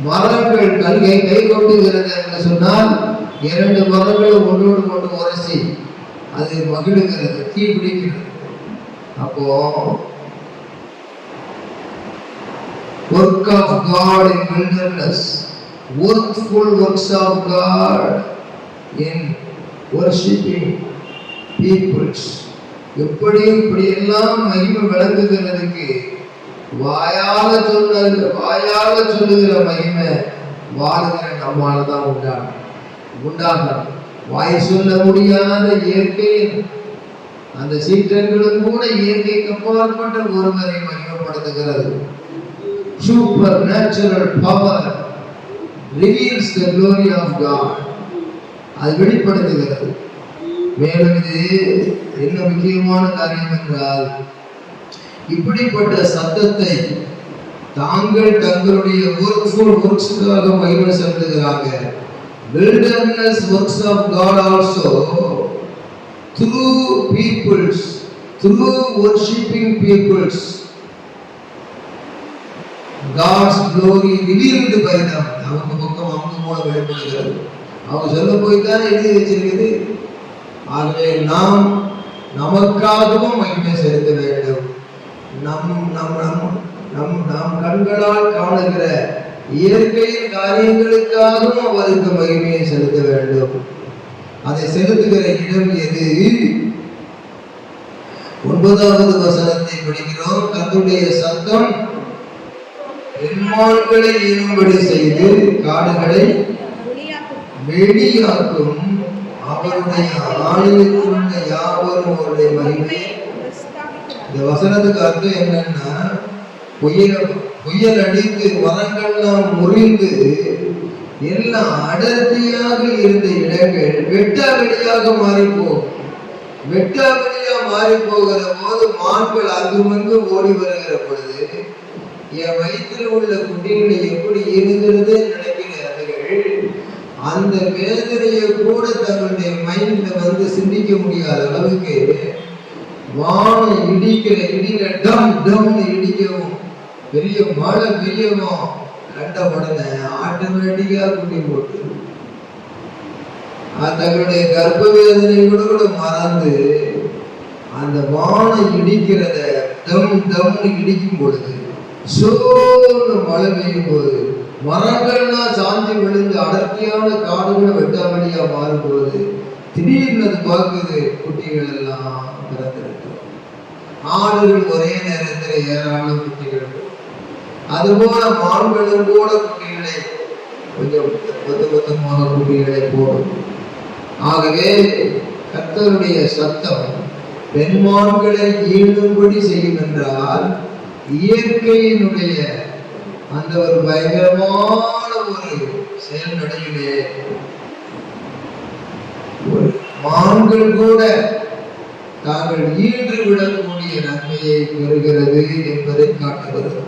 மரங்கள் கல்கை கை கொண்டுகிறது என்று சொன்னால் இரண்டு மரங்களும் ஒன்றோடு கொண்டு உரசி அது மகிழுகிறது, தீ பிடிக்கிறது. அப்போ work of God in wilderness, workful works of God in worshiping peoples. இப்படியெல்லாம் மகிமை விளங்குகிறதுக்கு வாயால சொல்லுகிற மகிமை வாழ்கிற நம்மால தான் உண்டாகும். வாய் சொல்ல முடியாத இயற்கையின் அந்த சீற்றங்களும் கூட இயற்கைக்கு அப்பாற்பட்ட ஒருவரை மகிமைப்படுத்துகிறது. Supernatural power reveals the glory of God. அது வெளிப்படுத்துகிறது. மேலும் இது என்ன முக்கியமான காரியம் என்றால், இப்படிப்பட்ட சத்தத்தை தாங்கள் தங்களுடைய ஒர்க்ஃபுல் ஒர்க்ஸுக்காக மகிமை செலுத்துகிறாங்க. wilderness works of God also through peoples, through worshiping peoples, God's glory revealed by them. அவங்க பக்கம் அவங்க மூலம் வெளிப்படுகிறது. அவங்க சொல்ல போய் தான் எழுதி வச்சிருக்குது. ஆகவே நாம் நமக்காகவும் மகிமை செலுத்த வேண்டும். நம் கண்களால் காணுகிற இயற்கையின் காரியங்களுக்காகவும் அவருக்கு மகிமையை செலுத்த வேண்டும். அதை செலுத்துகிற இடம் எது? 9வது வசனத்தை படிக்கிறோம். கர்த்தருடைய சத்தம் பெருமாள்களை ஈனும்படி செய்து காடுகளை வெளியாக்கும். அவருடைய ஆலயத்திலுள்ள யாவரும் அவருடைய மகிமை. இந்த வசனத்துக்கு அர்த்தம் என்னன்னா, புயல் அடித்து மரங்கள்லாம் முறிந்து எல்லாம் அடர்த்தியாக இருந்த இடங்கள் வெட்டாவெளியாக மாறிப்போகும். வெட்டாவெளியா மாறி போகிற போது மான்கள் அங்குமங்கு ஓடி வருகிற பொழுது என் வயிற்றில் உள்ள குட்டிகளை எப்படி ஈடுகிறது நினைக்கிறார்கள். அந்த வேதனையை கூட தங்களுடைய மைண்ட்ல வந்து சிந்திக்க முடியாத அளவுக்கு வானம் இடிக்கிற இடியில டம் டம்னு இடிக்கவும் பெரிய மழை பெய்யவும் கண்ட உடனே ஆட்டோமேட்டிக்கா குட்டி போட்டு தங்களுடைய கர்ப்ப வேதனை கூட மறந்து அந்த வானம் இடிக்கிறத டம் டம்னு இடிக்கும் பொழுது சோன்னு மழை பெய்யும் போது மரங்கள்லாம் சாஞ்சி விழுந்து அடர்த்தியான காடுகள் வெட்டாமடியா மாறும்போது திடீர்னு அது பார்க்குது குட்டிகள் எல்லாம் பிறந்திருக்கு. ஆடுகள் ஒரே நேரத்தில் ஏராளம் குட்டிகள். அதுபோல மான்களும் கூட குட்டிகளை கொஞ்சம் மொத்தமாக குட்டிகளை போடும். ஆகவே கர்த்தருடைய சத்தம் பெண்மான்களை ஈடுபடி செய்யும் என்றால் இயற்கையினுடைய அந்த ஒரு பயங்கரமான ஒரு செயல் நடையிலே ஒரு மான்கள் கூட தாங்கள் ஈன்று விடக்கூடிய நன்மையை பெறுகிறது என்பதை காட்டுகிறது.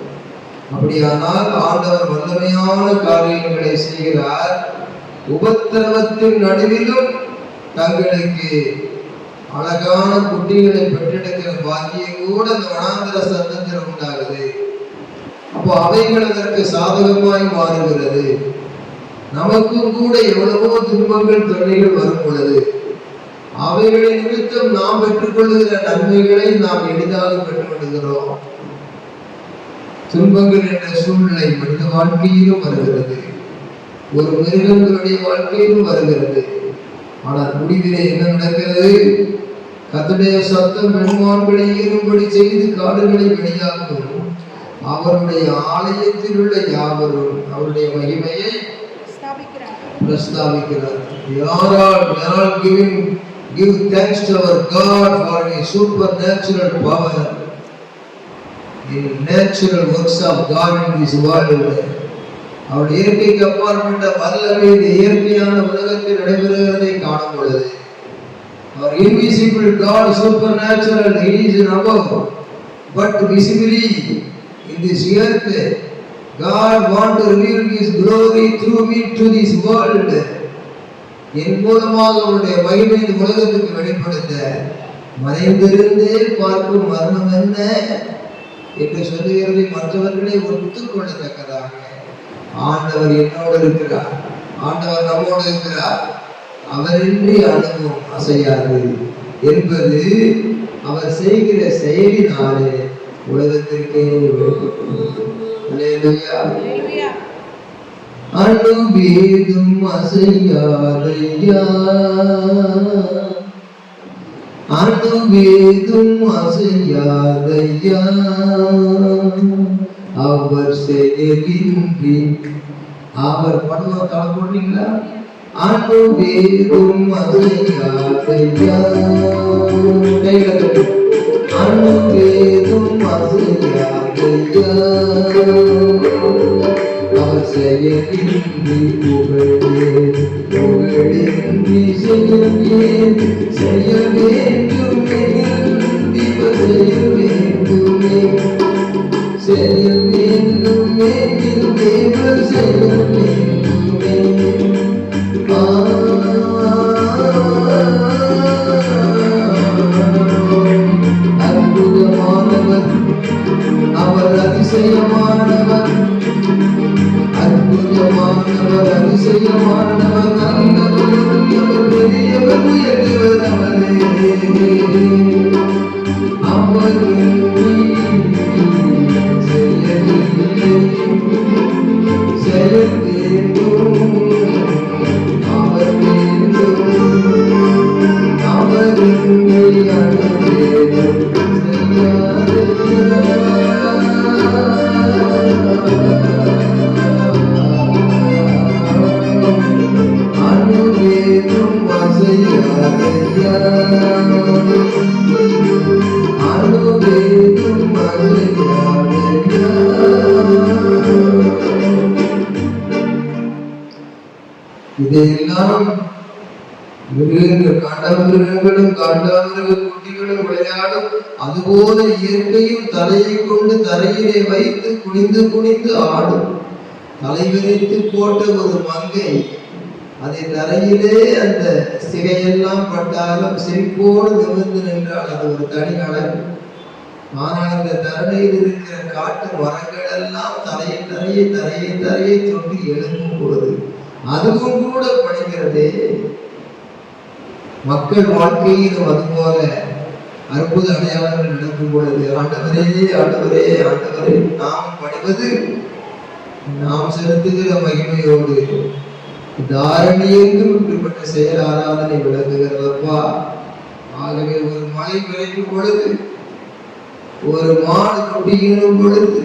அப்படியானால் ஆண்டவர் வல்லமையான காரியங்களை செய்கிறார். உபத்திரவத்தின் நடுவிலும் தங்களுக்கு அழகான குட்டிகளை பெற்றெடுக்கிற பாக்கியம் கூட அந்த வனாந்திர சந்தத்தில் உண்டாகுது. அப்போ அவைகள் அதற்கு சாதகமாய் மாறுகிறது. நமக்கும் கூட எவ்வளவோ துன்பங்கள் தொல்லைகள் வரும் பொழுது அவைகளின் நிமித்தம் நாம் பெற்றுக்கொள்ளுகிற நன்மைகளை நாம் எளிதாக பெற்றுக்கொள்கிறோம். துன்பங்கள் என்ற சூழ்நிலை மனித வாழ்க்கையிலும் வருகிறது, ஒரு மிருகங்களுடைய வாழ்க்கையிலும் வருகிறது. ஆனால் முடிவிலே என்ன நடக்கிறது? கர்த்தருடைய சத்தம் பெண்மான்களை ஈரும்படி செய்து காடுகளை வெளியாக்கும். அவருடைய ஆலயத்தில் உள்ள யாவரும் அவருடைய மகிமையை பிரஸ்தாபிக்கிறார். யாரால் give thanks to our God for his supernatural power in natural works of God in this world. அவருடைய இயற்கைக்கு அப்பாற்பட்ட வல்லமை இயற்கையான உலகத்தில் நடைபெறுகிறதை காணும் பொழுது our invisible God, supernatural, he is above, but visibly in this earth God want to reveal his glory through me to this world. என் மூலமாக அவருடைய மகிமை இந்த உலகத்துக்கு வெளிப்படுத்த மறைந்திருந்தே பார்க்கும் மர்மம் என்ன என்று சொல்லுகிறதை மற்றவர்களை ஒத்துக்கொள்ளத்தக்கதாக ஆண்டவர் என்னோடு இருக்கிறார், ஆண்டவர் நம்மோடு இருக்கிறார், அவரின்றி அணுவும் அசையாது என்பது அவர் செய்கிற செயலினாலே உலகத்திற்கே வெளிப்பட்டுள்ளது. அணுவேதும் அசையாதையா, அணுவேதும் அசையாதையா, அவர் செயலின்றி. அவர் படம் தலை போடுறீங்களா? அணுவேதும் அசையாதையா, அணுவேதும் அசையாதையா, அவர் செயலின்றி புகழேன், புகழின்றி செய்யவேன், செய்ய வேண்டுமே, இவர் செய்ய வேண்டுமே, செய்ய வேண்டுமே, தேவர் செய்ய வேண்டுமே. அற்புதமானவர், அவர் அதிசயமானவர், அற்புதமானவர், அதிசயமானவர், நல்லவர், பெரியவர், உயர்ந்தவர் அவரே. அவர் செய்ய வேண்டும், அவர் வேண்டும், அவர் அணுவேதும் அசையாதையா, அணுவேதும் அசையாதையா. இதையெல்லாம் மிருகங்கள், காண்டாமிருகங்களும் காண்டாமிருக குட்டிகளும் விளையாடும். அதுபோல இயற்கையும் தலையை கொண்டு தரையிலே வைத்து குனிந்து குனிந்து ஆடும். தலை விரித்து போட்ட ஒரு மங்கை அதை தரையிலே அந்த சிகையெல்லாம் பட்டாலும் சிரிப்போடு நிமிர்ந்து நின்றால் அது ஒரு தனி அழகு. ஆனால் இந்த தரணையில் இருக்கிற காட்டு மரங்கள் எல்லாம் தரையை தரையை தரையை தரையை தொட்டி எழும்பும் பொழுது அதுவும் கூட பணிகிறதே. மக்கள் வாழ்க்கையிலும் அதுபோல அற்புத அடையாளங்கள் நடக்கும் பொழுது ஆண்டவரே ஆண்டவரே ஆண்டவரே நாம் பணிவது, நாம் செலுத்துகிற மகிமையோடு தாரணியெங்கும் இப்படிப்பட்ட செயல் ஆராதனை விளங்குகிறதப்பா. ஆகவே ஒரு மழை பிறக்கும் பொழுது, ஒரு மாடு குட்டியிடும் பொழுது,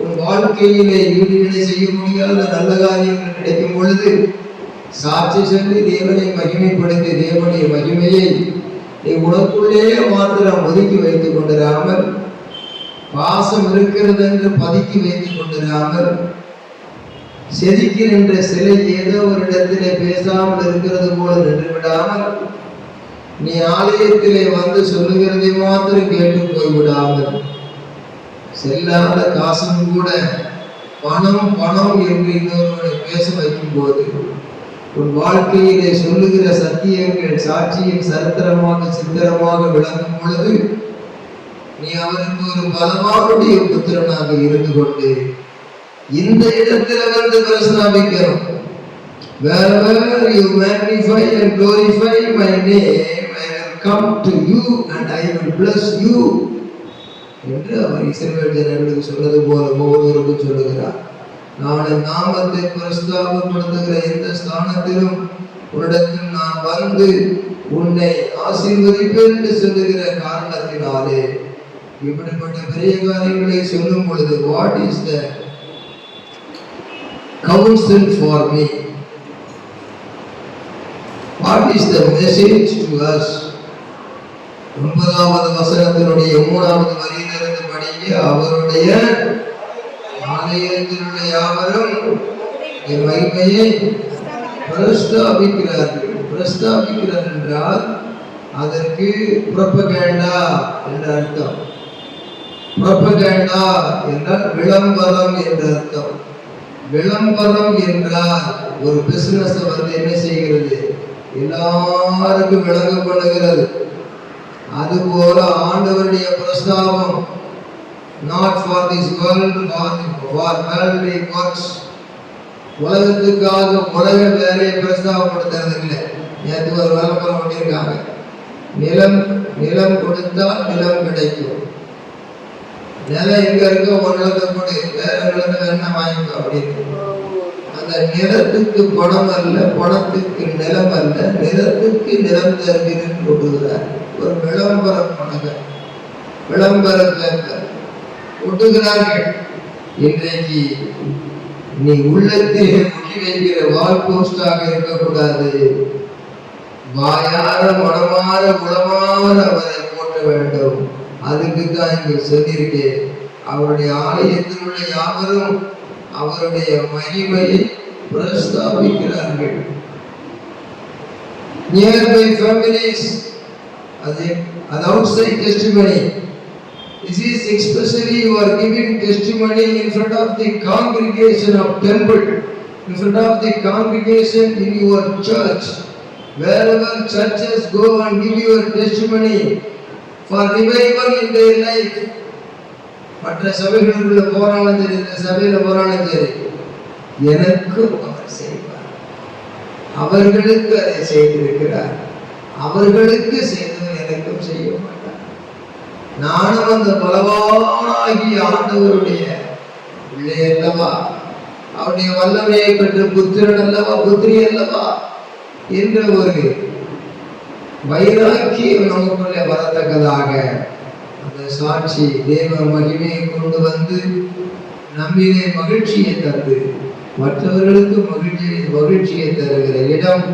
உன் வாழ்க்கையிலே ஈடுகளை செய்ய முடியாத நல்ல காரியங்கள் கிடைக்கும் பொழுது சாட்சி சொல்லி தேவனை மகிமைப்படுத்தி தேவனுடைய மகிமையை நீ உனக்குள்ளே மாத்திரம் ஒதுக்கி வைத்துக் கொண்டிராமல், பாசம் இருக்கிறது என்று பதுக்கி வைத்துக் கொண்டிராமல், செதுக்கி நின்ற சிலை ஏதோ ஒரு இடத்திலே பேசாமல் இருக்கிறது போல நின்று விடாமல், நீ ஆலயத்திலே வந்து சொல்லுகிறதை மாத்திரம் கேட்டு போய்விடாமல், செல்லாத காசும் கூட பணம் பணம் என்று இன்னொருவனை பேச வைக்கும் போது, உன் வாழ்க்கையிலே சொல்லுகிற சத்தியங்கள் சாட்சியின் சரித்திரமாக சித்திரமாக விளங்கும் பொழுது, நீ அவருக்கு ஒரு பலவானுடைய புத்திரனாக இருந்து கொண்டு இந்த இடத்துல வந்து பிரசனாபிக்கணும். Wherever you magnify and glorify my name, I will come to you and I will bless you என்று அவர் இஸ்ரவேல் ஜனங்களுக்கு சொன்னது போல ஒவ்வொருவருக்கும் சொல்லுகிறார். நான் நாமத்தை பிரஸ்தாபப்படுத்துகிற எந்த ஸ்தானத்திலும் உன்னிடத்தில் நான் வந்து உன்னை ஆசீர்வதிப்பேன் என்று சொல்லுகிற காரணத்தினாலே இப்படிப்பட்ட பெரிய காரியங்களை சொல்லும் பொழுது, what is the counsel for me, what is the message to us? 9வது வசனத்தினுடைய 3வது வரியிலிருந்து படிக்க, அவருடைய ஆலயத்தினுடைய யாவரும் என் மகிமையை பிரஸ்தாபிக்கிறார்கள். பிரஸ்தாபிக்கிறார் என்றால் அதற்கு புரொபகண்டா என்ற அர்த்தம். புரொபகண்டா என்றால் விளம்பரம் என்ற அர்த்தம். விளம்பரம் என்றால் ஒரு பிசினஸ் வந்து என்ன செய்கிறது, எல்லாருக்கும் விளங்கப்படுகிறது. அதுபோல ஆண்டவருடைய பிரஸ்தாபம் not for this world, for worldly works, உலகத்துக்காக உலக வேலையை பிரஸ்தாபப்படுத்துறது இல்லை. நேற்று ஒரு விளம்பரம் பண்ணியிருக்காங்க, நிலம் கொடுத்தால் நிலம் கிடைக்கும். நிலம் எங்க இருக்கோ ஒரு நிலத்தை கொடு, வேற நிலத்தை என்ன வாங்கிக்கோ அப்படின்னு. அந்த நிலத்துக்கு பணம் அல்ல, பணத்துக்கு நிலம் அல்ல, நிலத்துக்கு நிலம் தருகிறேன் கொடுக்கிறார். ஒரு விளம்பரம் பண்ணுங்க, விளம்பரத்தை ஒட்டுகிறார்கள். இன்றைக்கு நீ உள்ளத்திலே ஒட்டி வைக்கிற வால் போஸ்டாக இருக்கக்கூடாது. வாயார மனமாற குணமாற அவரை போட்ட வேண்டும். அதுக்கு தான் இங்கு சொல்லியிருக்கேன், அவருடைய ஆலயத்தில் உள்ள யாவரும் அவருடைய மகிமையை பிரஸ்தாபிக்கிறார்கள். Nearby families, அது outside testimony. This is especially you are giving testimony in front of the congregation of temple, in front of the congregation in your church. Wherever churches go and give your testimony for revival in their life. மற்ற சபைகளுக்குள்ள போராடும் சரி, இந்த சபையில போராடும் சரி, எனக்கும் அவர் செய்வார், அவர்களுக்கு அதை செய்திருக்கிறார், அவர்களுக்கு செய்தவர் எனக்கும் செய்ய மாட்டார். நானும் அந்த பலவானாகிய ஆண்டவருடைய பிள்ளை அல்லவா, அவருடைய வல்லமையை பெற்ற புத்திரன் அல்லவா, புத்திரி அல்லவா என்ற ஒரு வைராக்கியம் நமக்குள்ளே வரத்தக்கதாக அந்த சாட்சி தேவ மகிமையை கொண்டு வந்து நம்மிலே மகிழ்ச்சியை தந்து மற்றவர்களுக்கு மகிழ்ச்சியை தருகிற இடம்.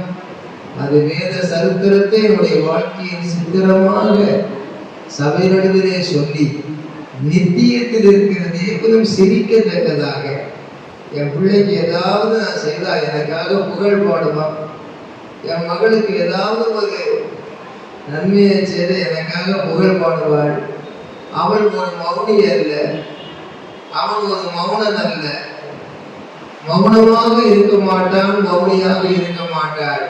அது வேத சரித்திரத்தை என்னுடைய வாழ்க்கையின் சித்திரமாக சபையிலே சொல்லி நித்தியத்தில் இருக்கிற தேவனும் சிரிக்கத்தக்கதாக, என் பிள்ளைக்கு ஏதாவது நான் செய்தா எனக்காக புகழ் பாடுமா, என் மகளுக்கு ஏதாவது ஒரு நன்மையை செய்த எனக்காக புகழ் பாடுவாள். அவள் ஒரு மௌனி அல்ல, அவன் ஒரு மௌனன் அல்ல. மௌனமாக இருக்க மாட்டான், மௌனியாக இருக்க மாட்டாள்.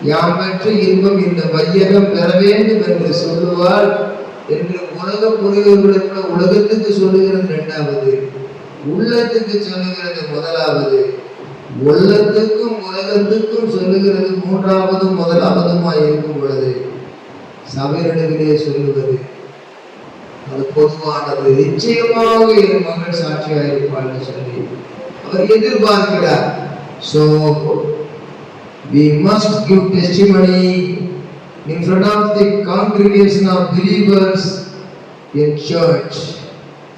யாம் பெற்ற இன்பம் இந்த வையகம் பெற வேண்டும் என்று சொல்லுவாள் என்று உலக புரிவர்களுக்கு உலகத்துக்கு சொல்லுகிறது இரண்டாவது, உள்ளத்துக்கு சொல்லுகிறது முதலாவது, உள்ளத்துக்கும் உலகத்துக்கும் சொல்லுகிறது மூன்றாவதும் முதலாவதுமாய் இருக்கும் பொழுது சபையிடத்திலே சொல்லுவது அது பொதுவானது. நிச்சயமாக என் மகள் சாட்சியாக இருப்பாள் சொல்லி அவர் எதிர்பார்க்கிறார். So we must give testimony in front of the congregation of believers in church.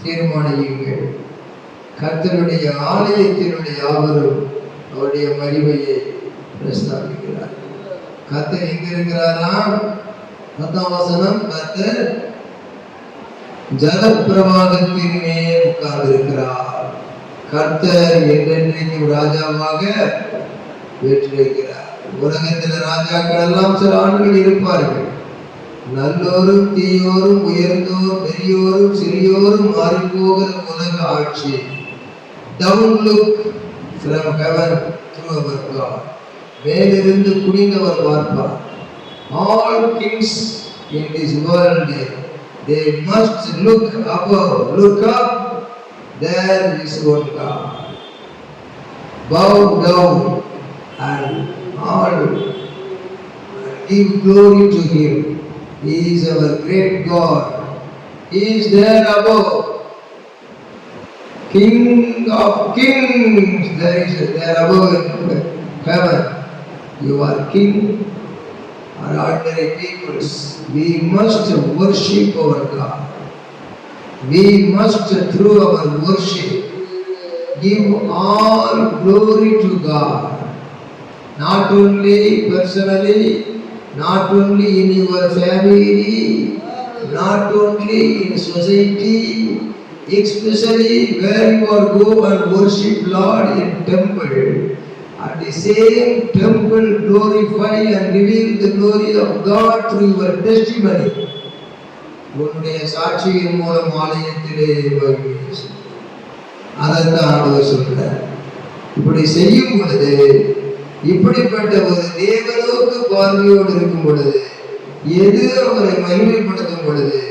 தீர்மானியுங்கள், கர்த்தருடைய ஆலயத்தினுடைய யாவரும் அவருடைய மகிமையை பிரஸ்தாபிக்கிறார். கர்த்தர் எங்க இருக்கிறாரா? 10ஆம் வசனம், கர்த்தர் ஜலப்பிரவாகத்தின் மேல் உட்கார்ந்திருக்கிறார். கர்த்தர் என்றென்றைக்கும் ராஜாவாக வீற்றிருக்கிறார். உலகத்தில் ராஜாக்கள் எல்லாம் சில ஆண்டுகள் இருப்பார்கள். நல்லோரும் தீயோரும் உயர்ந்தோரும் பெரியோரும் சிறியோரும் மாறிப்போகிற உலக ஆட்சி. Don't look from heaven through our God. மேலிருந்து குனிந்தவர் பார்ப்பார். All kings in this world, they must look above, look up. There is one God. Bow down and all give glory to Him. He is our great God. He is there above. King of kings, there above in heaven. You are king or ordinary peoples. We must worship our God. We must, through our worship, give all glory to God. Not only personally, not only in your family, not only in society, especially where you are go and worship Lord in temple. At the same temple glorify and reveal the glory of God through your testimony. உன்னுடைய சாட்சியின் மூலம் ஆலயத்திலே அதைத்தான் ஆண்டவர் சொல்றார். இப்படி செய்யும் பொழுது, இப்படிப்பட்ட ஒரு தேவலோக பார்வையோடு இருக்கும் பொழுது, எது அவரை மகிமைப்படுத்தும் பொழுது,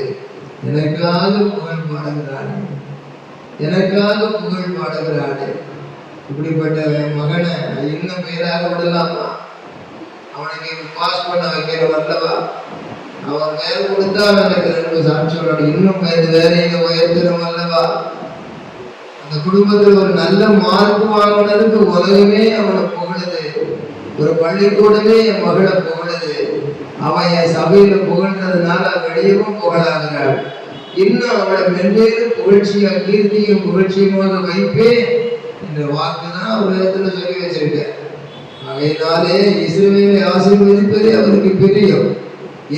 எனக்காக புகழ் பாடுகிறானே, எனக்காக புகழ் பாடுகிறானே. இப்படிப்பட்ட மகனை இன்னும் பேராக விடலாமா? அவனுக்கு பாஸ் பண்ண வைக்கிறோம் அல்லவா? அவன் மேல் கொடுத்தா எனக்கு 2 சாட்சியோட இன்னும் வேலையில உயர்த்திடும் அல்லவா? அந்த குடும்பத்தில் ஒரு நல்ல மார்க் வாங்கினதுக்கு உலகமே அவனை புகழுது. ஒரு பள்ளிக்கூடமே என் மகளை புகழுது. அவன் என் சபையில புகழ்றதுனால வெளியவும் புகழாகிறாள். இன்னும் அவளை மென்மேலும் புகழ்ச்சியா கீர்த்தியும் புகழ்ச்சியுமாக வைப்பேன் என்ற வாக்குதான் உலகத்துல சொல்லி வச்சிருக்கேன். ஆகையினாலே இஸ்ரவேலை ஆசீர்வதிப்பதே அவருக்கு பிரியம்.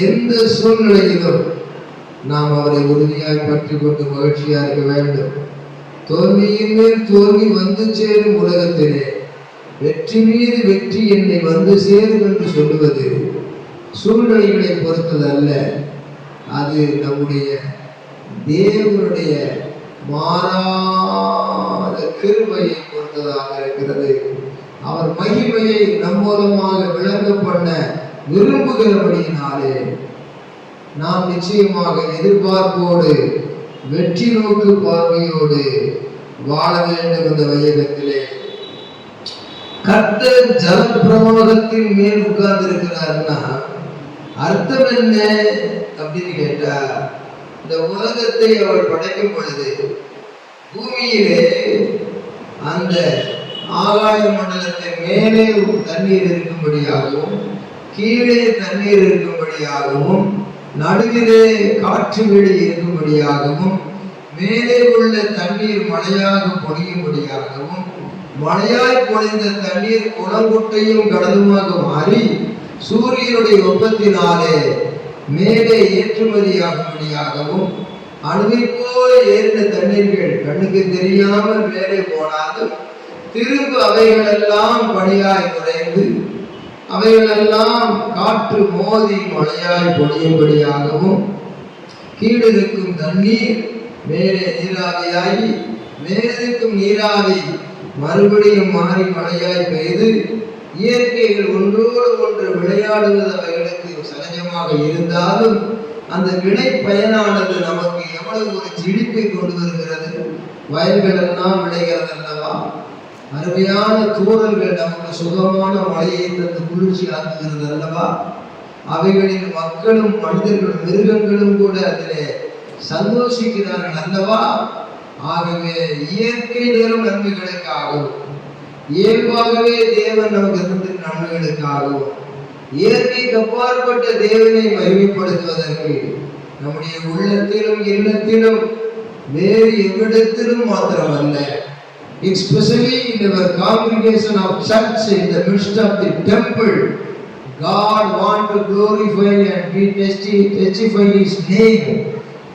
எந்த சூழ்நிலையிலும் நாம் அவரை உறுதியாய் பற்றி கொண்டு மகிழ்ச்சியா இருக்க வேண்டும். தோல்வியின் மேல் தோல்வி வந்து சேரும் உலகத்திலே வெற்றி மீது வெற்றி என்னை வந்து சேரும் என்று சொல்லுவது சூழ்நிலைகளை பொறுத்தது அல்ல. அது நம்முடைய தேவனுடைய மாறாத கிருபையை பொறுத்ததாக இருக்கிறது. அவர் மகிமையை நம் மூலமாக விளங்க பண்ண விரும்புகிறபடியினாலே நாம் நிச்சயமாக எதிர்பார்ப்போடு வெற்றி நோக்கு பார்வையோடு வாழ வேண்டும். இந்த வையகத்திலே கர்த்தர் ஜலப்பிரவாகத்தின் மேல் உட்கார்ந்து இருக்கிறார்னா அர்த்தம் என்ன அப்படின்னு கேட்டா, இந்த உலகத்தை அவர் படைக்கும் பொழுது பூமியிலே அந்த ஆகாய மண்டலத்தின் மேலே தண்ணீர் இருக்கும்படியாகவும் கீழே தண்ணீர் இருக்கும்படியாகவும் நடுவிலே காற்று வெளி இருக்கும்படியாகவும் மேலே உள்ள தண்ணீர் மழையாக பொழியும்படியாகவும் மழையாய் பொழிந்த தண்ணீர் குளங்குட்டையும் கடலுமாக மாறி சூரியனுடைய வெப்பத்தினாலே மேலே ஏற்றுமதியாகும்படியாகவும் அணுவை போல ஏறின தண்ணீர்கள் கண்ணுக்கு தெரியாமல் மேலே போனாலும் திரும்ப அவைகளெல்லாம் பனியாய் குறைந்து அவைகளெல்லாம் காற்று மோதி மழையாய் பொழியும்படியாகவும் கீழிருக்கும் தண்ணீர் மேலே நீராவியாகி மேலிருக்கும் நீராவி மறுபடியும் மாறி மழையாய் பெய்து இயற்கைகள் ஒன்றோடு ஒன்று விளையாடுவது அவைகளுக்கு சகஜமாக இருந்தாலும் அந்த வினை பயனானது நமக்கு எவ்வளவு ஒரு செழிப்பை கொண்டு வருகிறது. வயல்கள் எல்லாம் விளைகிறது அல்லவா? அருமையான தூறல்கள் நமக்கு சுகமான மழையை தந்து குளிர்ச்சி ஆக்குகிறது அல்லவா? அவைகளில் மக்களும் மனிதர்களும் மிருகங்களும் கூட அதிலே சந்தோஷிக்கிறார்கள் அல்லவா? ஆகவே இயற்கை தரும் நன்மைகளுக்காகவும் இயல்பாகவே தேவன் நமக்கு தந்த நன்மைகளுக்காகவும் இயற்கைக்கு அப்பாற்பட்ட தேவனை மகிமைப்படுத்துவதற்கு நம்முடைய உள்ளத்திலும் இல்லத்திலும் வேறு எவ்விடத்திலும் மாத்திரமல்ல, especially in our congregation of church in the midst of the temple, God want to glorify and we testify His name.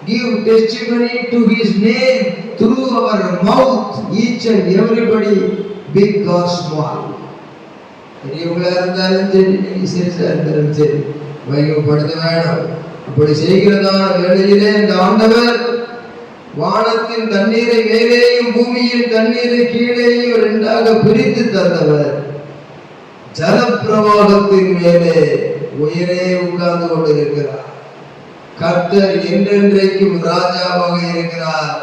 Give testimony to His name through our mouth, each and everybody, big or small. பெரியவங்களா இருந்தாலும் சரி, சிறுசா இருந்தாலும் சரி, மகிமைப்படுத்த வேணும். அப்படி செய்கிறதான வேளையிலே இந்த ஆண்டவர் வானத்தின் தண்ணீரை மேலேயும் பூமியின் தண்ணீரை கீழேயும் இரண்டாக பிரித்து தந்தவர். ஜலப்பிரவாகத்தின் மேலே உயரே உட்கார்ந்து கொண்டிருக்கிறார். கர்த்தர் என்றென்றைக்கும் ராஜாவாக இருக்கிறார்.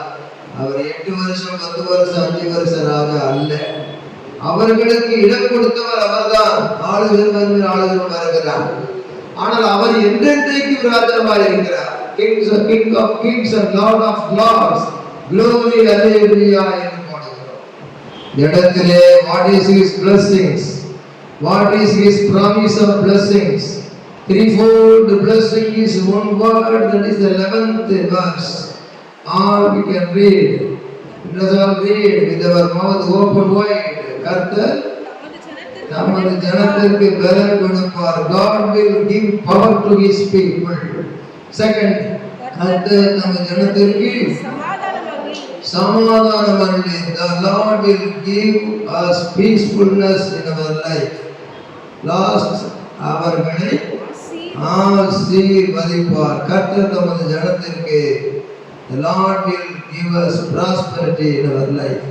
அவர் 8 வருஷம் 10 வருஷம் 5 வருஷம் ராஜா அல்ல. அவர்களுக்கு இடம் கொடுத்தவர் அவர்தான். ஆளுகிறவர் வருகிறார். ஆனால் அவர் என்றென்றைக்கும் ராஜாவாக இருக்கிறார். King of kings and Lord of lords, glory hallelujah என்று பாடுகிறோம். இடத்திலே what is his blessings, what is his promise of blessings? Threefold blessing is one word, that is the 11th verse. All we can read. Let us all read with our mouth open wide. கர்த்தர் நமது ஜனத்திற்கு பலன் கொடுப்பார். God will give power to his people. Second, கர்த்தர் நமது ஜனத்திற்கு சமாதானம் அருளி. The Lord will give us peacefulness in our life. Last, அவர்களை ஆசீர்வதிப்பார். கர்த்தர் நமது ஜனத்திற்கு the Lord will give us prosperity in our life.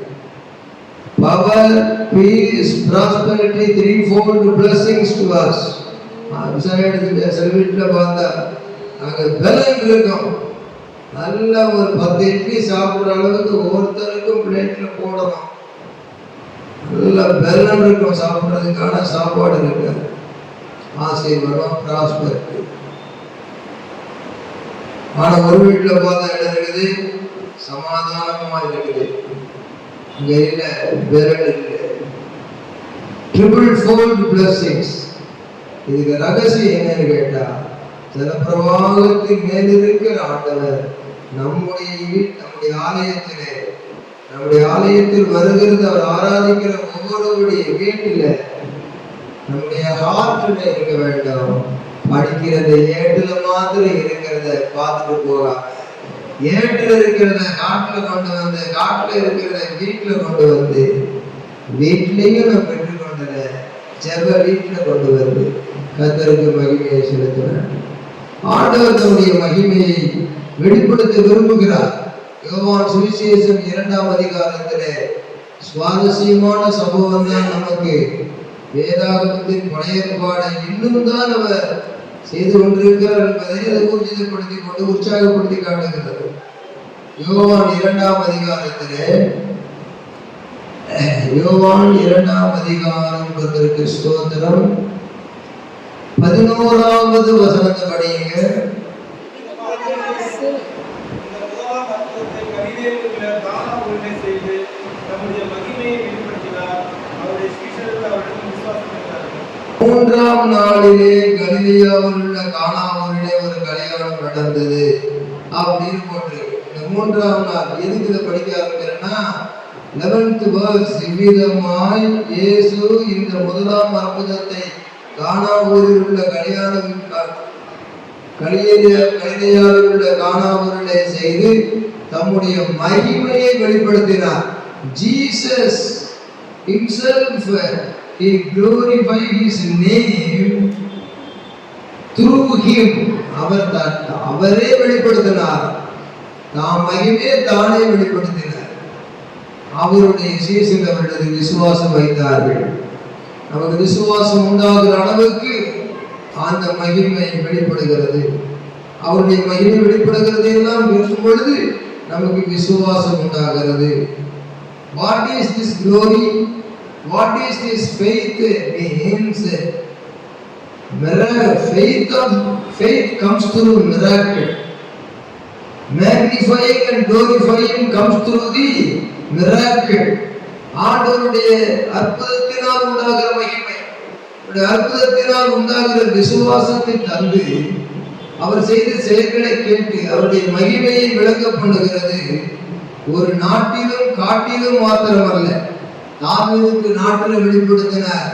Power, peace, prosperity, threefold blessings to us. வீட்டுல பார்த்தா அங்க பலன் இருக்கும். நல்ல ஒரு 10 இட்லி சாப்பிடுற அளவுக்கு ஒவ்வொருத்தருக்கும் பிளேட்ல போடணும். நல்ல பலன் இருக்கும். சாப்பிடுறதுக்கான சாப்பாடு இருக்காது. ஆசீர்வாதம், பிராஸ்பரிட்டி. ஆனா ஒரு வீட்டுல பார்த்தா என்ன இருக்குது? சமாதானமா இருக்குது. இங்க இல்ல, விரல் இல்லை. Triple fold blessings. இதுக்கு ரகசியம் என்னன்னு கேட்டா, ஜலப்பிரவாகத்தின் மேலிருக்கிற ஆண்டவர் நம்முடைய ஆலயத்தில் வருகிறது. அவர் ஆராதிக்கிற ஒவ்வொருவருடைய வீட்டில நம்முடைய ஹார்ட்ல இருக்க வேண்டும். படிக்கிறத ஏட்டுல மாத்திரம் இருக்கிறத பார்த்துட்டு போகலாம். ஏட்டுல இருக்கிறத காட்டுல கொண்டு வந்து, காட்டுல இருக்கிறத வீட்டுல கொண்டு வந்து, வீட்லயும் நான் பெற்றுக்கொண்டத ஜெப வீட்டுல கொண்டு வந்து கர்த்தருக்கு மகிமையை செலுத்தினார். ஆண்டவர் தன்னுடைய மகிமையை வெளிப்படுத்த விரும்புகிறார். யோவான் சுவிசேஷம் 2ஆம் அதிகாரத்திலே சுவாரஸ்யமான சம்பவம் தான் நமக்கு வேதாகமத்தின் பழைய ஏற்பாடை இன்னும் தான் அவர் செய்து கொண்டிருக்கிறார் என்பதை அதை ஊர்ஜிதப்படுத்தி கொண்டு உற்சாகப்படுத்தி காட்டுகிறது. யோவான் 2ஆம் அதிகாரத்திலே, யோவான் 2ஆம் அதிகாரம் கர்த்தருக்கு ஸ்தோத்திரம், 11வது வசனத்தை படியுங்க. மூன்றாம் நாளிலே கலிலேயாவில் உள்ள கானாவூரிலே ஒரு கல்யாணம் நடந்தது அப்படின்னு போட்டிருக்கு. இந்த 3ஆம் நாள் எதுக்கு இதை படிக்க ஆரம்பிக்கிறேன்னா, 11th verse, இவ்விதமாய் இயேசு இந்த முதலாம் அற்புதத்தை கானாவூரில் உள்ள கலிலேயாவில் உள்ள கானாவூரிலே செய்து தம்முடைய மகிமையை வெளிப்படுத்தினார். Jesus himself, he glorified his name through him. அவரே வெளிப்படுத்தினார். தாம் மகிமையை தானே வெளிப்படுத்தினார். அவருடைய சீசர்கள் அவருடைய விசுவாசம் வைத்தார்கள். நமக்கு விசுவாசம் உண்டாகிற அளவுக்கு அந்த மகிமை வெளிப்படுகிறது. அவருடைய மகிமை வெளிப்படுகிறது எல்லாம் இருக்கும் பொழுது நமக்கு விசுவாசம் உண்டாகிறது. What is this glory? What is this faith? Means faith comes through miracle. Magnifying and glorifying comes through the miracle. ஆண்டவருடைய அற்புதத்தினால் உண்டாகிற மகிமை, அற்புதத்தினால் உண்டாகிற விசுவாசத்தை தந்து அவர் செய்த செயல்களை கேட்டு அவருடைய மகிமையை விளங்க பண்ணுகிறது. ஒரு நாட்டிலும் காட்டிலும் மாத்திரமல்ல, தாவீதுக்கு நாட்டில் வெளிப்படுத்தினார்,